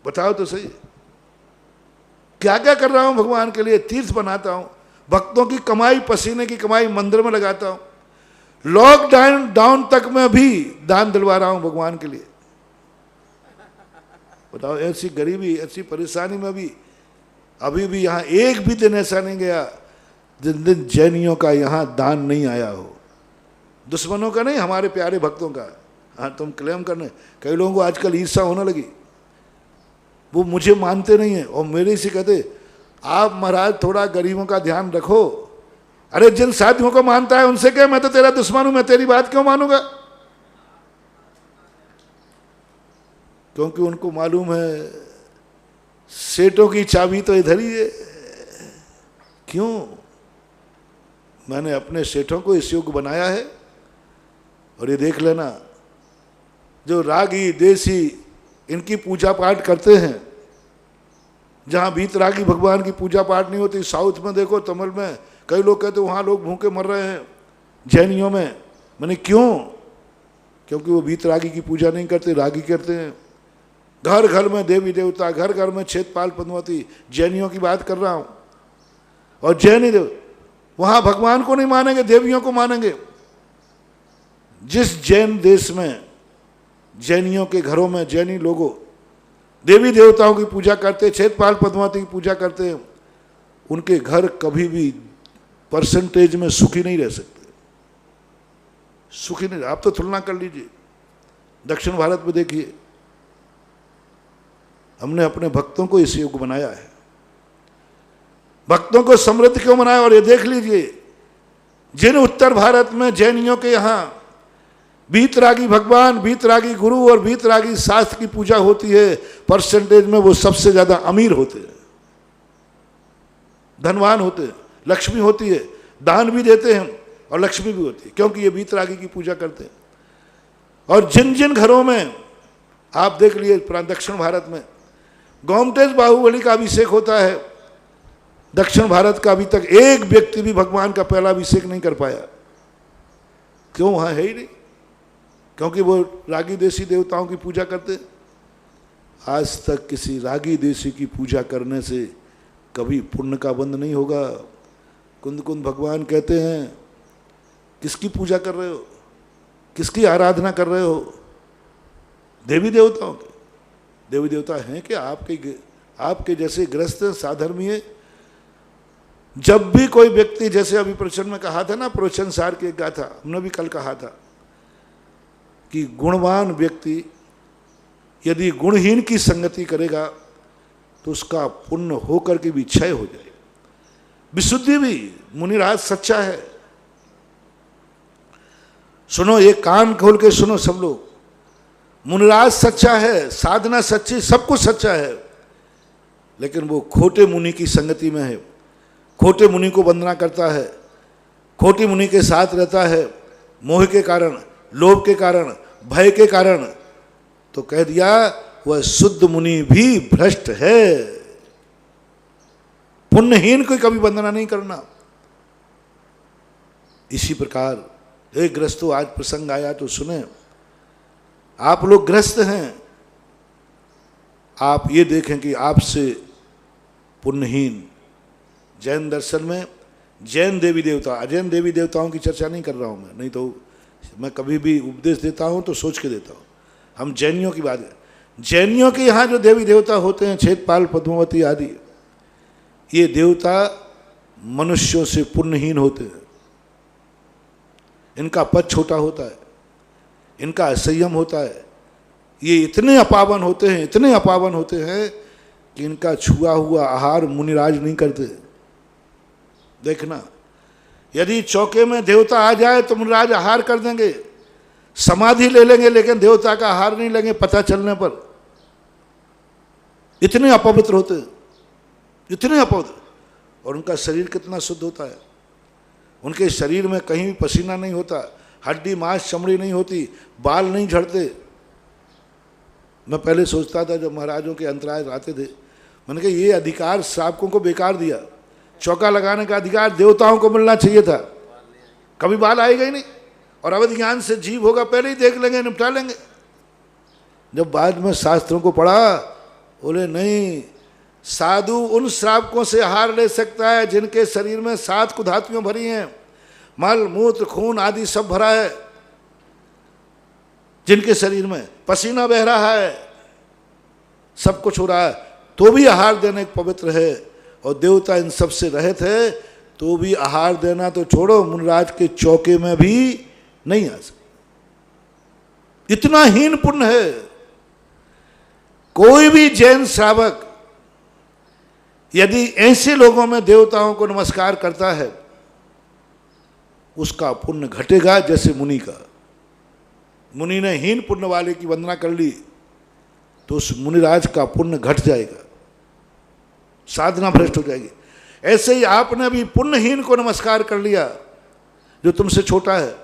बताओ तो सही। क्या क्या कर रहा हूं भगवान के लिए? तीर्थ बनाता हूं, भक्तों की कमाई पसीने की कमाई मंदिर में लगाता हूं, लॉकडाउन तक मैं भी दान दिलवा रहा हूं भगवान के लिए। बताओ ऐसी गरीबी ऐसी परेशानी में भी अभी भी यहाँ एक भी दिन ऐसा नहीं गया जिन दिन जैनियों का यहाँ दान नहीं आया हो। दुश्मनों का नहीं, हमारे प्यारे भक्तों का। हाँ तुम क्लेम करने, कई लोगों को आजकल ईर्ष्या होने लगी, वो मुझे मानते नहीं है और मेरे से कहते आप महाराज थोड़ा गरीबों का ध्यान रखो। अरे जिन साथियों को मानता है उनसे क्या, मैं तो तेरा दुश्मन हूं, मैं तेरी बात क्यों मानूंगा? क्योंकि उनको मालूम है सेठों की चाबी तो इधर ही है। क्यों? मैंने अपने सेठों को इस योग्य बनाया है। और ये देख लेना, जो रागी देसी इनकी पूजा पाठ करते हैं, जहाँ बीतरागी भगवान की पूजा पाठ नहीं होती, साउथ में देखो तमिल में कई लोग कहते वहाँ लोग भूखे मर रहे हैं जैनियों में। मैंने क्यों? क्योंकि वो बीतरागी की पूजा नहीं करते, रागी करते हैं। घर घर में देवी देवता, घर घर में क्षेत्रपाल पद्मावती, जैनियों की बात कर रहा हूँ। और जैनी देव वहां भगवान को नहीं मानेंगे, देवियों को मानेंगे। जिस जैन देश में, जैनियों के घरों में जैनी लोगों देवी देवताओं की पूजा करते, क्षेत्रपाल पद्मावती की पूजा करते हैं, उनके घर कभी भी परसेंटेज में सुखी नहीं रह सकते, सुखी नहीं। आप तो तुलना कर लीजिए, दक्षिण भारत में देखिए, हमने अपने भक्तों को इस युग बनाया है, भक्तों को समृद्ध क्यों बनाया। और ये देख लीजिए, जिन उत्तर भारत में जैनियों के यहाँ बीतरागी भगवान, बीतरागी गुरु और बीतरागी शास्त्र की पूजा होती है, परसेंटेज में वो सबसे ज्यादा अमीर होते हैं, धनवान होते हैं, लक्ष्मी होती है, दान भी देते हैं और लक्ष्मी भी होती है, क्योंकि ये बीतरागी की पूजा करते हैं। और जिन जिन घरों में आप देख लिए दक्षिण भारत में गोमटेश बाहुबली का अभिषेक होता है, दक्षिण भारत का अभी तक एक व्यक्ति भी भगवान का पहला अभिषेक नहीं कर पाया। क्यों? वहां है ही नहीं, क्योंकि वो रागी देशी देवताओं की पूजा करते। आज तक किसी रागी देशी की पूजा करने से कभी पुण्य का बंद नहीं होगा। कुंद कुंद भगवान कहते हैं, किसकी पूजा कर रहे हो, किसकी आराधना कर रहे हो? देवी देवताओं के। देवी देवता हैं कि आपके जैसे गृहस्थ साधर्मी है। जब भी कोई व्यक्ति, जैसे अभी प्रवचन में कहा था ना, प्रवचन सार की एक गाथा हमने भी कल कहा था कि गुणवान व्यक्ति यदि गुणहीन की संगति करेगा तो उसका पुण्य होकर के भी क्षय हो जाएगा। विशुद्धि भी, मुनिराज सच्चा है। सुनो, ये कान खोल के सुनो सब लोग, मुनिराज सच्चा है, साधना सच्ची, सब कुछ सच्चा है, लेकिन वो खोटे मुनि की संगति में है, खोटे मुनि को वंदना करता है, खोटी मुनि के साथ रहता है, मोह के कारण, लोभ के कारण, भय के कारण, तो कह दिया वह शुद्ध मुनि भी भ्रष्ट है। पुण्यहीन को कभी वंदना नहीं करना। इसी प्रकार एक ग्रस्तों, आज प्रसंग आया तो सुने। आप लोग ग्रस्त हैं, आप ये देखें कि आपसे पुण्यहीन, जैन दर्शन में जैन देवी देवता, अजैन देवी देवताओं की चर्चा नहीं कर रहा हूं मैं, नहीं तो मैं कभी भी उपदेश देता हूं तो सोच के देता हूं। हम जैनियों की बात करें। जैनियों के यहाँ जो देवी देवता होते हैं, क्षेत्रपाल पद्मावती आदि, ये देवता मनुष्यों से पुण्यहीन होते हैं। इनका पद छोटा होता है, इनका असंयम होता है, ये इतने अपावन होते हैं, इतने अपावन होते हैं कि इनका छुआ हुआ आहार मुनिराज नहीं करते। देखना, यदि चौके में देवता आ जाए तो मुनिराज आहार कर देंगे, समाधि ले लेंगे, लेकिन देवता का आहार नहीं लेंगे पता चलने पर। इतने अपवित्र होते हैं, इतने अपवित्र। और उनका शरीर कितना शुद्ध होता है, उनके शरीर में कहीं भी पसीना नहीं होता, हड्डी मांस चमड़ी नहीं होती, बाल नहीं झड़ते। मैं पहले सोचता था जब महाराजों के अंतराय आते थे, मैंने कहा ये अधिकार श्रावकों को बेकार दिया। चौका लगाने का अधिकार देवताओं को मिलना चाहिए था, कभी बाल आएगा ही नहीं। और अवध ज्ञान से जीव होगा, पहले ही देख लेंगे, निपटा लेंगे। जब बाद में शास्त्रों को पढ़ा, बोले नहीं, साधु उन श्रावकों से आहार ले सकता है जिनके शरीर में 7 कुधातियां भरी हैं, मल मूत्र खून आदि सब भरा है, जिनके शरीर में पसीना बह रहा है, सब कुछ हो रहा है, तो भी आहार देने पवित्र है। और देवता इन सब से रहित है, तो भी आहार देना तो छोड़ो, मुनिराज के चौके में भी नहीं आ सकते। इतना हीन पुण्य है। कोई भी जैन श्रावक यदि ऐसे लोगों में देवताओं को नमस्कार करता है, उसका पुण्य घटेगा जैसे मुनि का। मुनि ने हीन पुण्य वाले की वंदना कर ली तो उस मुनिराज का पुण्य घट जाएगा, साधना भ्रष्ट हो जाएगी। ऐसे ही आपने भी पुण्यहीन को नमस्कार कर लिया जो तुमसे छोटा है,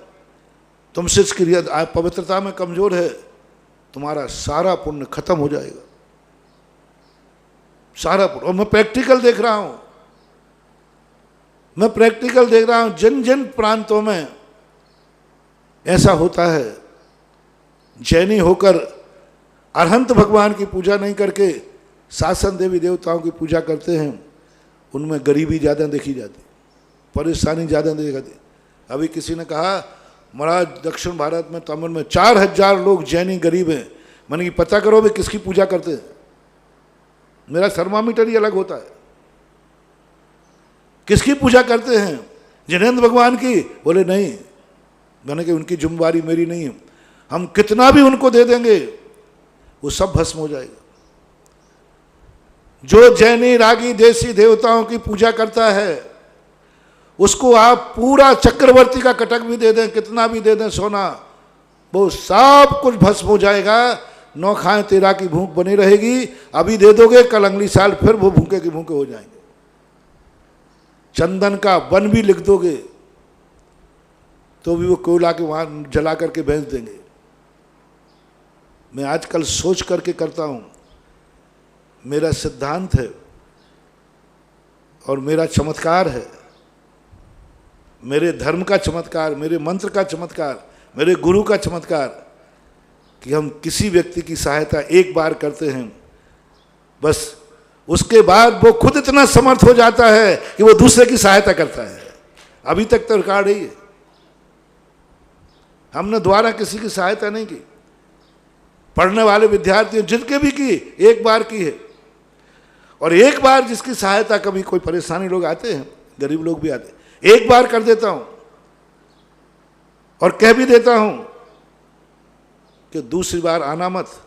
तुमसे इसकी पवित्रता में कमजोर है, तुम्हारा सारा पुण्य खत्म हो जाएगा, सारा पुण्य। और मैं प्रैक्टिकल देख रहा हूं, मैं प्रैक्टिकल देख रहा हूं, जिन जिन प्रांतों में ऐसा होता है, जैनी होकर अरहंत भगवान की पूजा नहीं करके शासन देवी देवताओं की पूजा करते हैं, उनमें गरीबी ज़्यादा देखी जाती। परेशानी ज़्यादा देगा दी। अभी किसी ने कहा महाराज दक्षिण भारत में तमिल में 4000 लोग जैनी गरीब हैं। मैंने कि पता करो वे किसकी पूजा करते हैं। मेरा थर्मामीटर ही अलग होता है। किसकी पूजा करते हैं? जिनेंद्र भगवान की? बोले नहीं। मैंने कि उनकी जिम्मेवारी मेरी नहीं है। हम कितना भी उनको दे देंगे वो सब भस्म हो जाएगा। जो जैनी रागी देसी देवताओं की पूजा करता है उसको आप पूरा चक्रवर्ती का कटक भी दे दें, कितना भी दे दें सोना, वो सब कुछ भस्म हो जाएगा। 9 खाएं 13 की भूख बनी रहेगी। अभी दे दोगे, कल अगली साल फिर वो भूखे के भूखे हो जाएंगे। चंदन का वन भी लिख दोगे तो भी वो कोयला के वहां जला करके बेच देंगे। मैं आजकल सोच करके करता हूं। मेरा सिद्धांत है और मेरा चमत्कार है, मेरे धर्म का चमत्कार, मेरे मंत्र का चमत्कार, मेरे गुरु का चमत्कार कि हम किसी व्यक्ति की सहायता एक बार करते हैं, बस उसके बाद वो खुद इतना समर्थ हो जाता है कि वो दूसरे की सहायता करता है। अभी तक तो रिकॉर्ड ही है। हमने द्वारा किसी की सहायता नहीं की। पढ़ने वाले विद्यार्थियों जिनके भी की, एक बार की है। और एक बार जिसकी सहायता, कभी कोई परेशानी लोग आते हैं, गरीब लोग भी आते हैं, एक बार कर देता हूं और कह भी देता हूं कि दूसरी बार आना मत।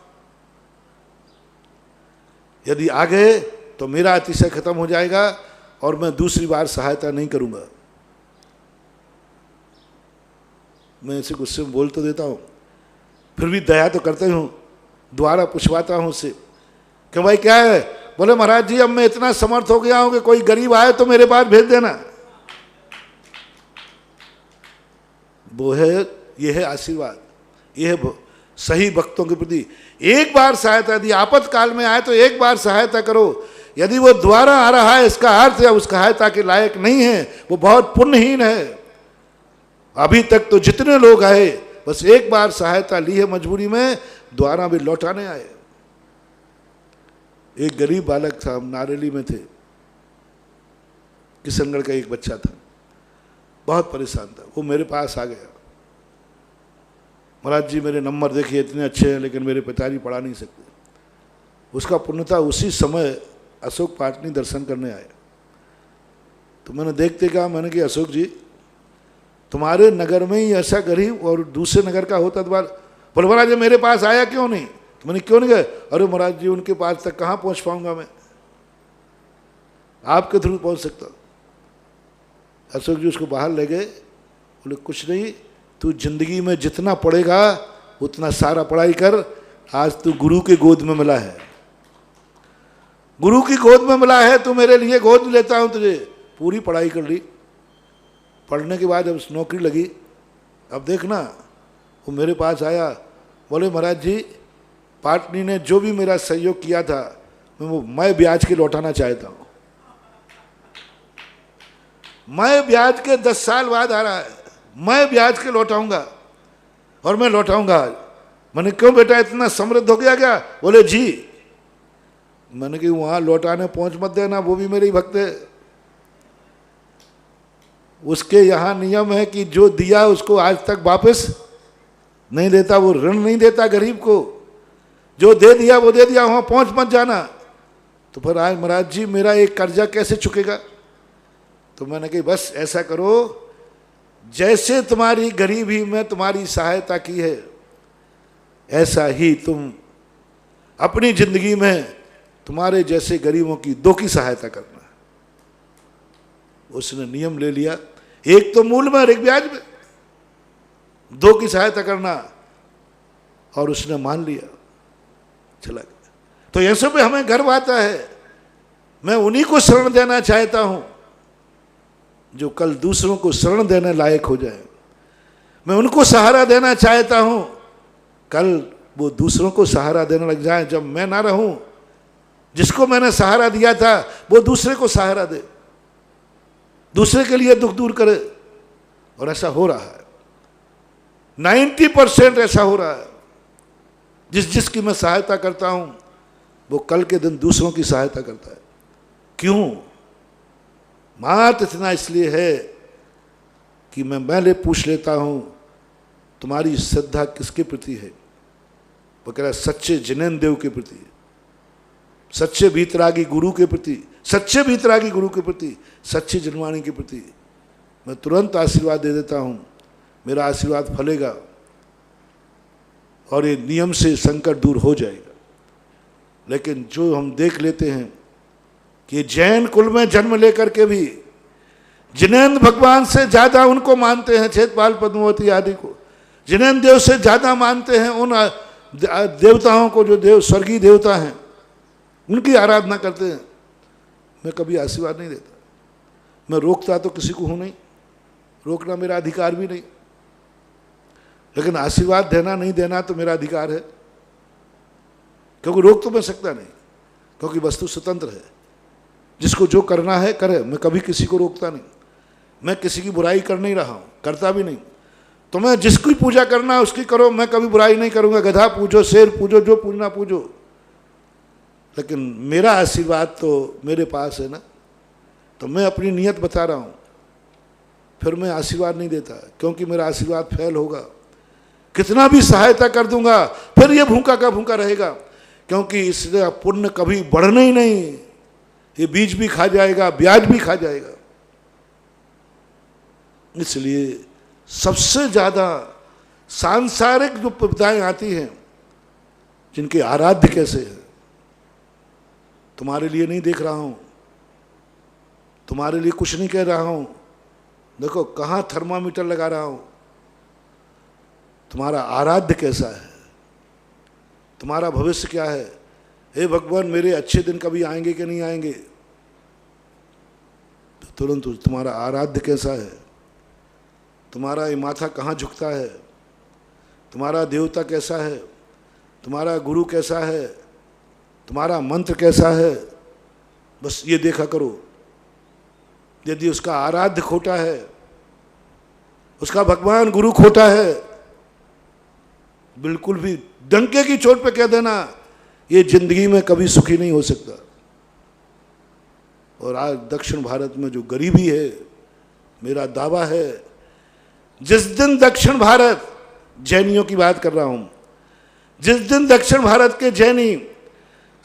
यदि आ गए तो मेरा अतिशय खत्म हो जाएगा और मैं दूसरी बार सहायता नहीं करूंगा। मैं ऐसे गुस्से में बोल तो देता हूं, फिर भी दया तो करते हूं। द्वारा पूछवाता हूं उससे कि भाई क्या है? बोले महाराज जी अब मैं इतना समर्थ हो गया हूं कि कोई गरीब आए तो मेरे पास भेज देना। वो है, ये है आशीर्वाद, ये है सही भक्तों के प्रति। एक बार सहायता दी, आपातकाल में आए तो एक बार सहायता करो। यदि वो द्वारा आ रहा है, इसका अर्थ है उस सहायता के लायक नहीं है, वो बहुत पुण्यहीन है। अभी तक तो जितने लोग आए बस एक बार सहायता ली है मजबूरी में, द्वारा भी लौटाने आए। एक गरीब बालक था, हम नारेली में थे, किशनगढ़ का एक बच्चा था, बहुत परेशान था। वो मेरे पास आ गया, महाराज जी मेरे नंबर देखिए इतने अच्छे हैं लेकिन मेरे पिताजी पढ़ा नहीं सकते। उसका पुण्य था उसी समय अशोक पाटनी दर्शन करने आए। तो मैंने देखते कहा, मैंने कि अशोक जी तुम्हारे नगर में ही ऐसा गरीब और दूसरे नगर का होता तो बोले महाराज जी मेरे पास आया क्यों नहीं? तो मैंने क्यों नहीं गए? अरे महाराज जी उनके पास तक कहाँ पहुँच पाऊंगा मैं, आपके थ्रू पहुँच सकता। अशोक जी उसको बाहर ले गए, बोले कुछ नहीं, तू जिंदगी में जितना पढ़ेगा उतना सारा पढ़ाई कर। आज तू गुरु के गोद में मिला है, गुरु की गोद में मिला है, तू मेरे लिए गोद लेता हूं तुझे। पूरी पढ़ाई कर ली। पढ़ने के बाद जब नौकरी लगी, अब देखना वो मेरे पास आया, बोले महाराज जी पाटनी ने जो भी मेरा सहयोग किया था मैं ब्याज के लौटाना चाहता हूं। मैं ब्याज के 10 साल बाद आ रहा है, मैं ब्याज के लौटाऊंगा और मैं लौटाऊंगा आज। मैंने क्यों बेटा इतना समृद्ध हो गया क्या? बोले जी। मैंने कि वहां लौटाने पहुंच मत देना, वो भी मेरे भक्त है। उसके यहाँ नियम है कि जो दिया उसको आज तक वापस नहीं देता, वो ऋण नहीं देता गरीब को। जो दे दिया वो दे दिया, वहां पहुंच मत जाना। तो फिर आज महाराज जी मेरा एक कर्जा कैसे चुकेगा? तो मैंने कही बस ऐसा करो, जैसे तुम्हारी गरीबी में तुम्हारी सहायता की है ऐसा ही तुम अपनी जिंदगी में तुम्हारे जैसे गरीबों की 2 की सहायता करना। उसने नियम ले लिया, एक तो मूल में और एक ब्याज में, 2 की सहायता करना, और उसने मान लिया, चला गया। तो ऐसे पे हमें गर्व आता है। मैं उन्हीं को शरण देना चाहता हूं जो कल दूसरों को शरण देने लायक हो जाए। मैं उनको सहारा देना चाहता हूं, कल वो दूसरों को सहारा देने लग जाए। जब मैं ना रहूं, जिसको मैंने सहारा दिया था वो दूसरे को सहारा दे, दूसरे के लिए दुख दूर करे। और ऐसा हो रहा है, 90% ऐसा हो रहा है। जिसकी मैं सहायता करता हूं वो कल के दिन दूसरों की सहायता करता है। क्यों? मात्र इतना इसलिए है कि मैं पूछ लेता हूँ तुम्हारी श्रद्धा किसके प्रति है? वो कह रहा है सच्चे जिनेन्द्र देव के प्रति, सच्चे भीतरागी गुरु के प्रति, सच्चे भीतरागी गुरु के प्रति, सच्चे जनवाणी के प्रति मैं तुरंत आशीर्वाद दे देता हूँ, मेरा आशीर्वाद फलेगा और ये नियम से संकट दूर हो जाएगा। लेकिन जो हम देख लेते हैं कि जैन कुल में जन्म लेकर के भी जिनेन्द्र भगवान से ज़्यादा उनको मानते हैं, छेदपाल पद्मावती आदि को, जिनेन्द्र देव से ज़्यादा मानते हैं उन देवताओं को जो स्वर्गीय देवता हैं, उनकी आराधना करते हैं। मैं कभी आशीर्वाद नहीं देता, मैं रोकता तो किसी को हूँ नहीं, रोकना मेरा अधिकार भी नहीं, लेकिन आशीर्वाद देना नहीं देना तो मेरा अधिकार है, क्योंकि रोक तो मैं सकता नहीं, क्योंकि वस्तु स्वतंत्र है, जिसको जो करना है करे। मैं कभी किसी को रोकता नहीं, मैं किसी की बुराई कर नहीं रहा हूँ, करता भी नहीं। तो मैं जिसकी पूजा करना है उसकी करो, मैं कभी बुराई नहीं करूँगा। गधा पूजो, शेर पूजो, जो पूजना पूजो, लेकिन मेरा आशीर्वाद तो मेरे पास है ना। तो मैं अपनी नियत बता रहा हूँ, फिर मैं आशीर्वाद नहीं देता, क्योंकि मेरा आशीर्वाद फेल होगा। कितना भी सहायता कर दूंगा फिर ये भूखा का भूखा रहेगा, क्योंकि इससे पुण्य कभी बढ़ना ही नहीं, ये बीज भी खा जाएगा, ब्याज भी खा जाएगा। इसलिए सबसे ज़्यादा सांसारिक जो विपदाएं आती हैं, जिनके आराध्य कैसे है, तुम्हारे लिए नहीं देख रहा हूँ, तुम्हारे लिए कुछ नहीं कह रहा हूँ, देखो कहाँ थर्मामीटर लगा रहा हूँ, तुम्हारा आराध्य कैसा है, तुम्हारा भविष्य क्या है। हे भगवान, मेरे अच्छे दिन कभी आएंगे कि नहीं आएंगे, तो तुरंत तुम्हारा आराध्य कैसा है, तुम्हारा ये माथा कहाँ झुकता है, तुम्हारा देवता कैसा है, तुम्हारा गुरु कैसा है, तुम्हारा मंत्र कैसा है, बस ये देखा करो। यदि उसका आराध्य खोटा है, उसका भगवान गुरु खोटा है, बिल्कुल भी डंके की चोट पे कह देना, ये जिंदगी में कभी सुखी नहीं हो सकता। और आज दक्षिण भारत में जो गरीबी है, मेरा दावा है, जिस दिन दक्षिण भारत, जैनियों की बात कर रहा हूं, जिस दिन दक्षिण भारत के जैनी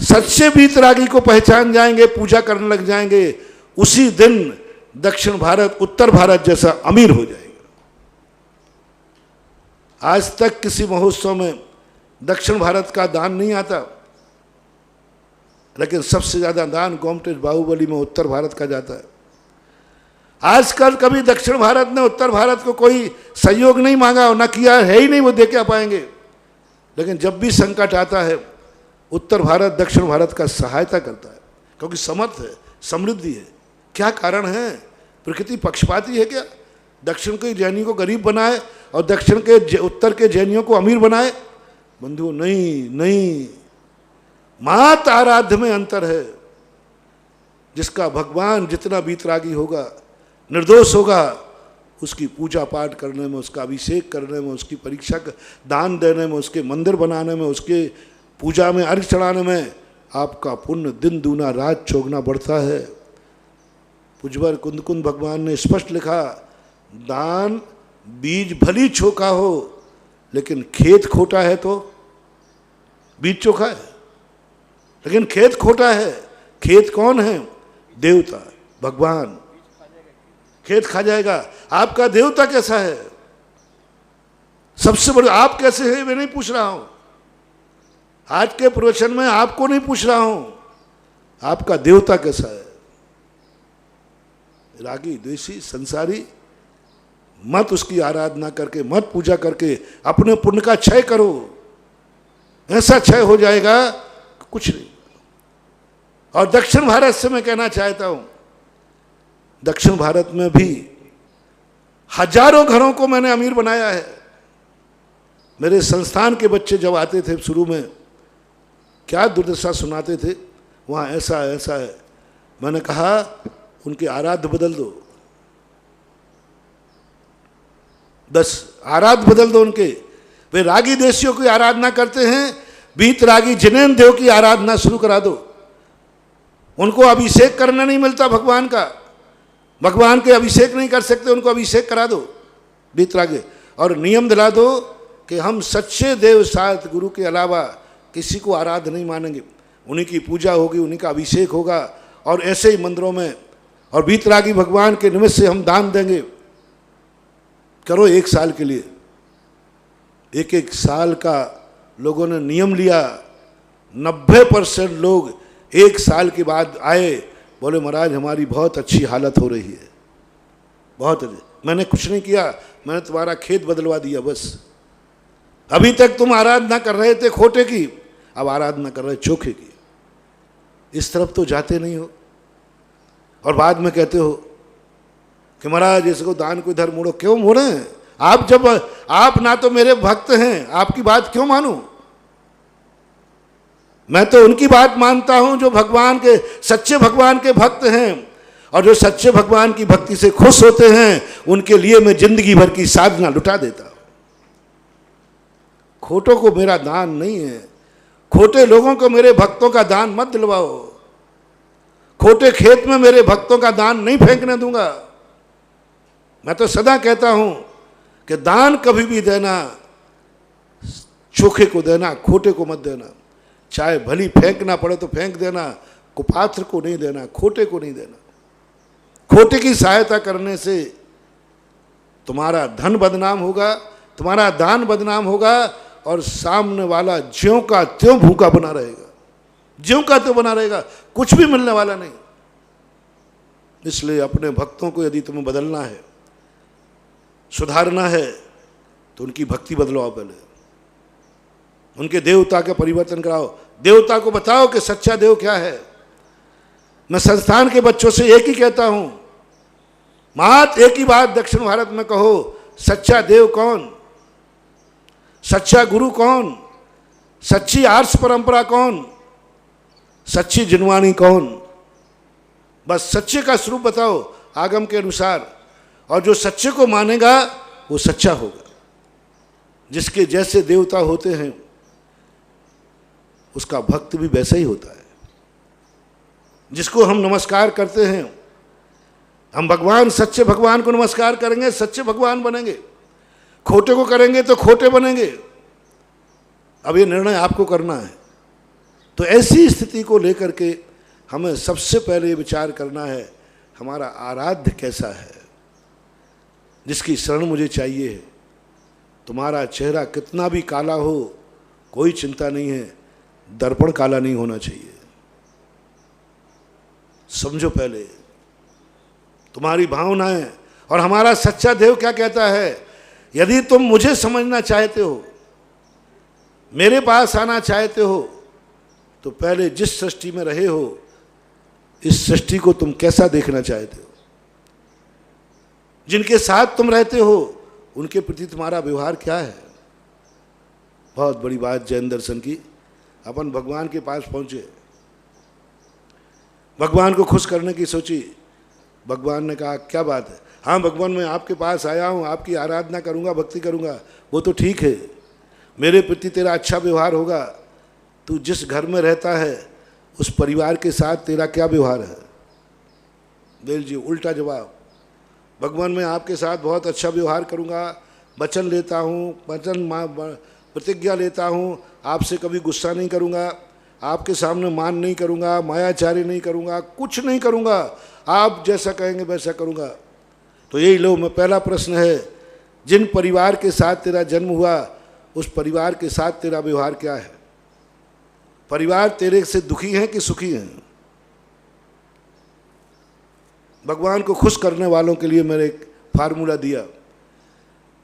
सच्चे वीतरागी को पहचान जाएंगे, पूजा करने लग जाएंगे, उसी दिन दक्षिण भारत उत्तर भारत जैसा अमीर हो जाएगा। आज तक किसी महोत्सव में दक्षिण भारत का दान नहीं आता, लेकिन सबसे ज्यादा दान गोमटेज बाहुबली में उत्तर भारत का जाता है। आजकल कभी दक्षिण भारत ने उत्तर भारत को कोई सहयोग नहीं मांगा और ना किया है ही नहीं, वो दे क्या पाएंगे। लेकिन जब भी संकट आता है, उत्तर भारत दक्षिण भारत का सहायता करता है, क्योंकि समर्थ है, समृद्धि है। क्या कारण है? प्रकृति पक्षपाती है क्या? दक्षिण के जैनियों को गरीब बनाए और दक्षिण के उत्तर के जैनियों को अमीर बनाए? बंधु, नहीं नहीं, मात आराध्य में अंतर है। जिसका भगवान जितना वीतरागी होगा, निर्दोष होगा, उसकी पूजा पाठ करने में, उसका अभिषेक करने में, उसकी परीक्षा दान देने में, उसके मंदिर बनाने में, उसके पूजा में अर्घ चढ़ाने में आपका पुण्य दिन दूना रात चौगुना बढ़ता है। पुजवर कुंद भगवान ने स्पष्ट लिखा, दान बीज भली छोका हो, लेकिन खेत खोटा है तो बीज चोखा है, लेकिन खेत खोटा है। खेत कौन है? देवता, भगवान। खेत खा जाएगा। आपका देवता कैसा है? सबसे बड़ा आप कैसे हैं मैं नहीं पूछ रहा हूं, आज के प्रवचन में आपको नहीं पूछ रहा हूं, आपका देवता कैसा है। रागी द्वेषी संसारी मत उसकी आराधना करके, मत पूजा करके अपने पुण्य का क्षय करो। ऐसा क्षय हो जाएगा कुछ नहीं। और दक्षिण भारत से मैं कहना चाहता हूं, दक्षिण भारत में भी हजारों घरों को मैंने अमीर बनाया है। मेरे संस्थान के बच्चे जब आते थे शुरू में, क्या दुर्दशा सुनाते थे, वहाँ ऐसा ऐसा है। मैंने कहा उनके आराध्य बदल दो, बस आराध्य बदल दो उनके। वे रागी देशियों की आराधना करते हैं, बीत रागी जिनेन्द्र देव की आराधना शुरू करा दो। उनको अभिषेक करना नहीं मिलता भगवान का, भगवान के अभिषेक नहीं कर सकते, उनको अभिषेक करा दो। वीतरागी, और नियम दिला दो कि हम सच्चे देव सात गुरु के अलावा किसी को आराध्य नहीं मानेंगे, उन्हीं की पूजा होगी, उन्हीं का अभिषेक होगा, और ऐसे ही मंदिरों में और वीतरागी भगवान के निमित्त से हम दान देंगे। करो 1 साल के लिए, 1 साल का लोगों ने नियम लिया। 90% लोग 1 साल के बाद आए, बोले महाराज हमारी बहुत अच्छी हालत हो रही है, बहुत अच्छी। मैंने कुछ नहीं किया, मैंने तुम्हारा खेत बदलवा दिया बस। अभी तक तुम आराधना कर रहे थे खोटे की, अब आराधना कर रहे चोखे की। इस तरफ तो जाते नहीं हो, और बाद में कहते हो कि महाराज इसको दान को इधर मोड़ो। क्यों मोड़े आप? जब आप ना तो मेरे भक्त हैं, आपकी बात क्यों मानूं? मैं तो उनकी बात मानता हूं जो भगवान के, सच्चे भगवान के भक्त हैं, और जो सच्चे भगवान की भक्ति से खुश होते हैं, उनके लिए मैं जिंदगी भर की साधना लुटा देता हूं। खोटों को मेरा दान नहीं है, खोटे लोगों को मेरे भक्तों का दान मत दिलवाओ। खोटे खेत में मेरे भक्तों का दान नहीं फेंकने दूंगा। मैं तो सदा कहता हूं कि दान कभी भी देना, चोखे को देना, खोटे को मत देना। चाहे भली फेंकना पड़े तो फेंक देना, कुपात्र को नहीं देना, खोटे को नहीं देना। खोटे की सहायता करने से तुम्हारा धन बदनाम होगा, तुम्हारा दान बदनाम होगा, और सामने वाला ज्यों का त्यों भूखा बना रहेगा, ज्यों का त्यों बना रहेगा, कुछ भी मिलने वाला नहीं। इसलिए अपने भक्तों को यदि तुम्हें बदलना है, सुधारना है, तो उनकी भक्ति बदलाओ। पहले उनके देवता का परिवर्तन कराओ, देवता को बताओ कि सच्चा देव क्या है। मैं संस्थान के बच्चों से एक ही कहता हूं, मात एक ही बात दक्षिण भारत में कहो, सच्चा देव कौन, सच्चा गुरु कौन, सच्ची आर्ष परंपरा कौन, सच्ची जिनवाणी कौन। बस सच्चे का स्वरूप बताओ आगम के अनुसार, और जो सच्चे को मानेगा वो सच्चा होगा। जिसके जैसे देवता होते हैं उसका भक्त भी वैसा ही होता है। जिसको हम नमस्कार करते हैं, हम भगवान, सच्चे भगवान को नमस्कार करेंगे, सच्चे भगवान बनेंगे। खोटे को करेंगे तो खोटे बनेंगे। अब ये निर्णय आपको करना है। तो ऐसी स्थिति को लेकर के हमें सबसे पहले विचार करना है, हमारा आराध्य कैसा है, जिसकी शरण मुझे चाहिए है। तुम्हारा चेहरा कितना भी काला हो कोई चिंता नहीं है, दर्पण काला नहीं होना चाहिए। समझो पहले तुम्हारी भावनाएं, और हमारा सच्चा देव क्या कहता है। यदि तुम मुझे समझना चाहते हो, मेरे पास आना चाहते हो, तो पहले जिस सृष्टि में रहे हो, इस सृष्टि को तुम कैसा देखना चाहते हो। जिनके साथ तुम रहते हो उनके प्रति तुम्हारा व्यवहार क्या है। बहुत बड़ी बात जैन दर्शन की। अपन भगवान के पास पहुंचे, भगवान को खुश करने की सोची। भगवान ने कहा क्या बात है। हाँ भगवान, मैं आपके पास आया हूँ, आपकी आराधना करूँगा, भक्ति करूँगा, वो तो ठीक है, मेरे प्रति तेरा अच्छा व्यवहार होगा। तू जिस घर में रहता है उस परिवार के साथ तेरा क्या व्यवहार है। देव जी उल्टा जवाब, भगवान मैं आपके साथ बहुत अच्छा व्यवहार करूँगा, वचन लेता हूँ, प्रतिज्ञा लेता हूँ, आपसे कभी गुस्सा नहीं करूँगा, आपके सामने मान नहीं करूँगा, मायाचारी नहीं करूँगा, कुछ नहीं करूँगा, आप जैसा कहेंगे वैसा करूँगा। तो यही लो, मैं पहला प्रश्न है, जिन परिवार के साथ तेरा जन्म हुआ उस परिवार के साथ तेरा व्यवहार क्या है। परिवार तेरे से दुखी हैं कि सुखी हैं। भगवान को खुश करने वालों के लिए मैंने एक फार्मूला दिया।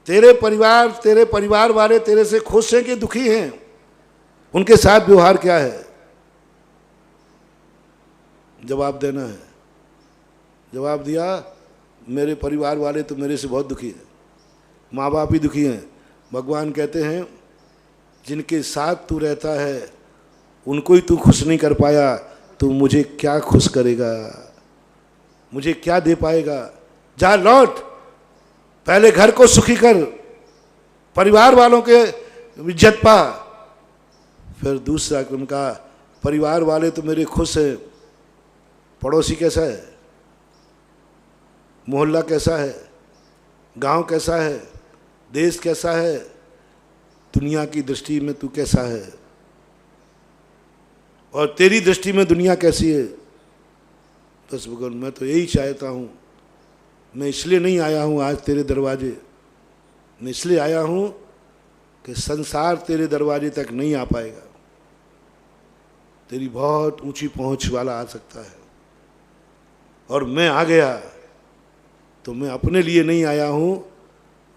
तेरे परिवार वाले तेरे से खुश हैं कि दुखी हैं, उनके साथ व्यवहार क्या है, जवाब देना है। जवाब दिया, मेरे परिवार वाले तो मेरे से बहुत दुखी हैं, माँ बाप भी दुखी हैं। भगवान कहते हैं जिनके साथ तू रहता है उनको ही तू खुश नहीं कर पाया, तू मुझे क्या खुश करेगा, मुझे क्या दे पाएगा। जा लौट, पहले घर को सुखी कर, परिवार वालों के इज्जत पा, फिर दूसरा क्रम का परिवार वाले तो मेरे खुश हैं, पड़ोसी कैसा है, मोहल्ला कैसा है, गांव कैसा है, देश कैसा है, दुनिया की दृष्टि में तू कैसा है, और तेरी दृष्टि में दुनिया कैसी है। बस भगवान मैं तो यही चाहता हूँ, मैं इसलिए नहीं आया हूँ आज तेरे दरवाजे, मैं इसलिए आया हूँ कि संसार तेरे दरवाजे तक नहीं आ पाएगा, तेरी बहुत ऊंची पहुंच वाला आ सकता है, और मैं आ गया तो मैं अपने लिए नहीं आया हूँ,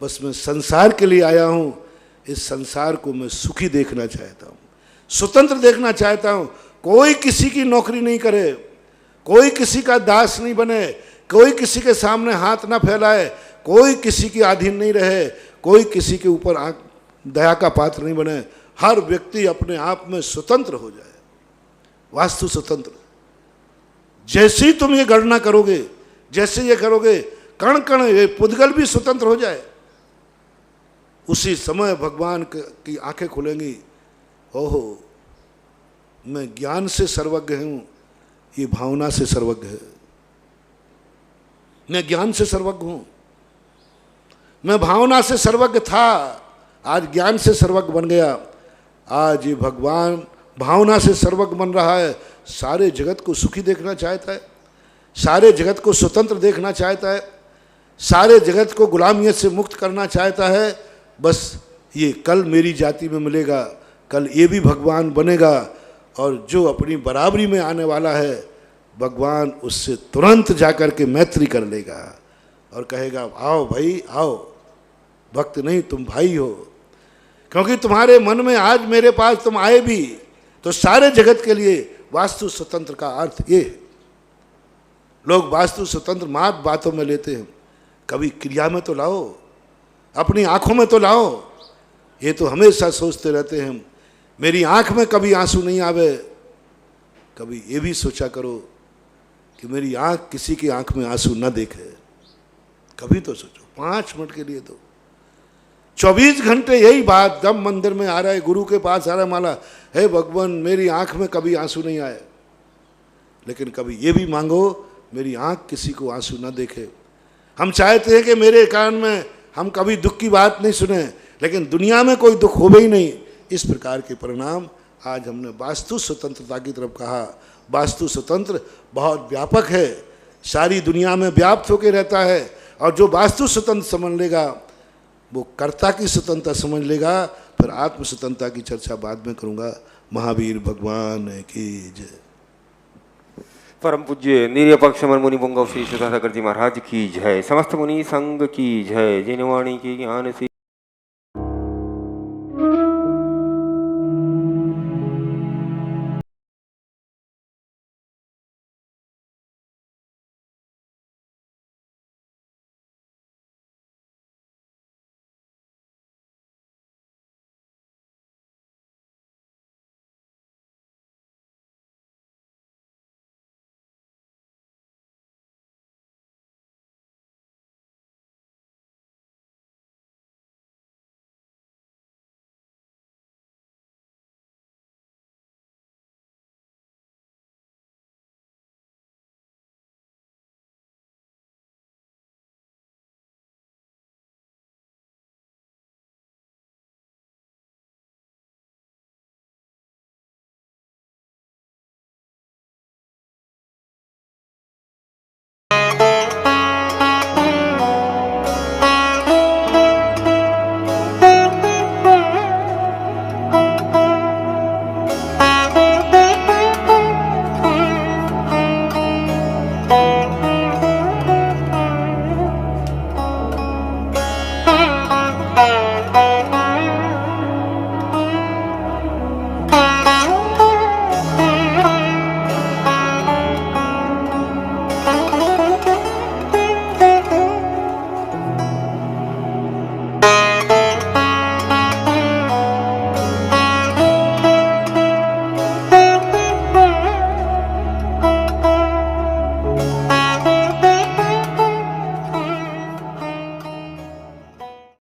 बस मैं संसार के लिए आया हूँ। इस संसार को मैं सुखी देखना चाहता हूँ, स्वतंत्र देखना चाहता हूँ। कोई किसी की नौकरी नहीं करे, कोई किसी का दास नहीं बने, कोई किसी के सामने हाथ ना फैलाए, कोई किसी के अधीन नहीं रहे, कोई किसी के ऊपर दया का पात्र नहीं बने। हर व्यक्ति अपने आप में स्वतंत्र हो जाए, वास्तु स्वतंत्र। जैसे ही तुम ये गणना करोगे, जैसे ये करोगे, कण कण ये पुद्गल भी स्वतंत्र हो जाए, उसी समय भगवान की आंखें खुलेंगी। ओहो, मैं ज्ञान से सर्वज्ञ हूं, ये भावना से सर्वज्ञ है। मैं ज्ञान से सर्वज्ञ हूं, मैं भावना से सर्वज्ञ था, आज ज्ञान से सर्वज्ञ बन गया। आज ये भगवान भावना से सर्वज्ञ बन रहा है, सारे जगत को सुखी देखना चाहता है, सारे जगत को स्वतंत्र देखना चाहता है, सारे जगत को गुलामियत से मुक्त करना चाहता है। बस ये कल मेरी जाति में मिलेगा, कल ये भी भगवान बनेगा, और जो अपनी बराबरी में आने वाला है भगवान उससे तुरंत जाकर के मैत्री कर लेगा और कहेगा आओ भाई आओ, भक्त नहीं तुम भाई हो, क्योंकि तुम्हारे मन में आज मेरे पास तुम आए भी तो सारे जगत के लिए वास्तु स्वतंत्र का अर्थ ये है। लोग वास्तु स्वतंत्र मात्र बातों में लेते हैं, कभी क्रिया में तो लाओ, अपनी आंखों में तो लाओ। ये तो हमेशा सोचते रहते हैं मेरी आंख में कभी आंसू नहीं आवे, कभी ये भी सोचा करो कि मेरी आंख किसी की आंख में आंसू न देखे। कभी तो सोचो 5 मिनट के लिए, तो 24 घंटे यही बात दम मंदिर में आ रहा है, गुरु के पास आ रहा है माला, हे भगवान मेरी आंख में कभी आंसू नहीं आए, लेकिन कभी ये भी मांगो मेरी आंख किसी को आंसू न देखे। हम चाहते हैं कि मेरे कान में हम कभी दुख की बात नहीं सुने, लेकिन दुनिया में कोई दुख हो ही नहीं। इस प्रकार के परिणाम आज हमने वास्तु स्वतंत्रता की तरफ कहा। वास्तु स्वतंत्र बहुत व्यापक है, सारी दुनिया में व्याप्त होकर रहता है, और जो वास्तु स्वतंत्र समझ लेगा वो कर्ता की स्वतंत्रता समझ लेगा। फिर आत्म स्वतंत्रता की चर्चा बाद में करूँगा। महावीर भगवान की जय। परम पूज्य निरपक्ष मुनि पुंगव श्री सुधाकर जी महाराज की जय। समस्त मुनि संघ की जय। जिनवाणी की ज्ञान से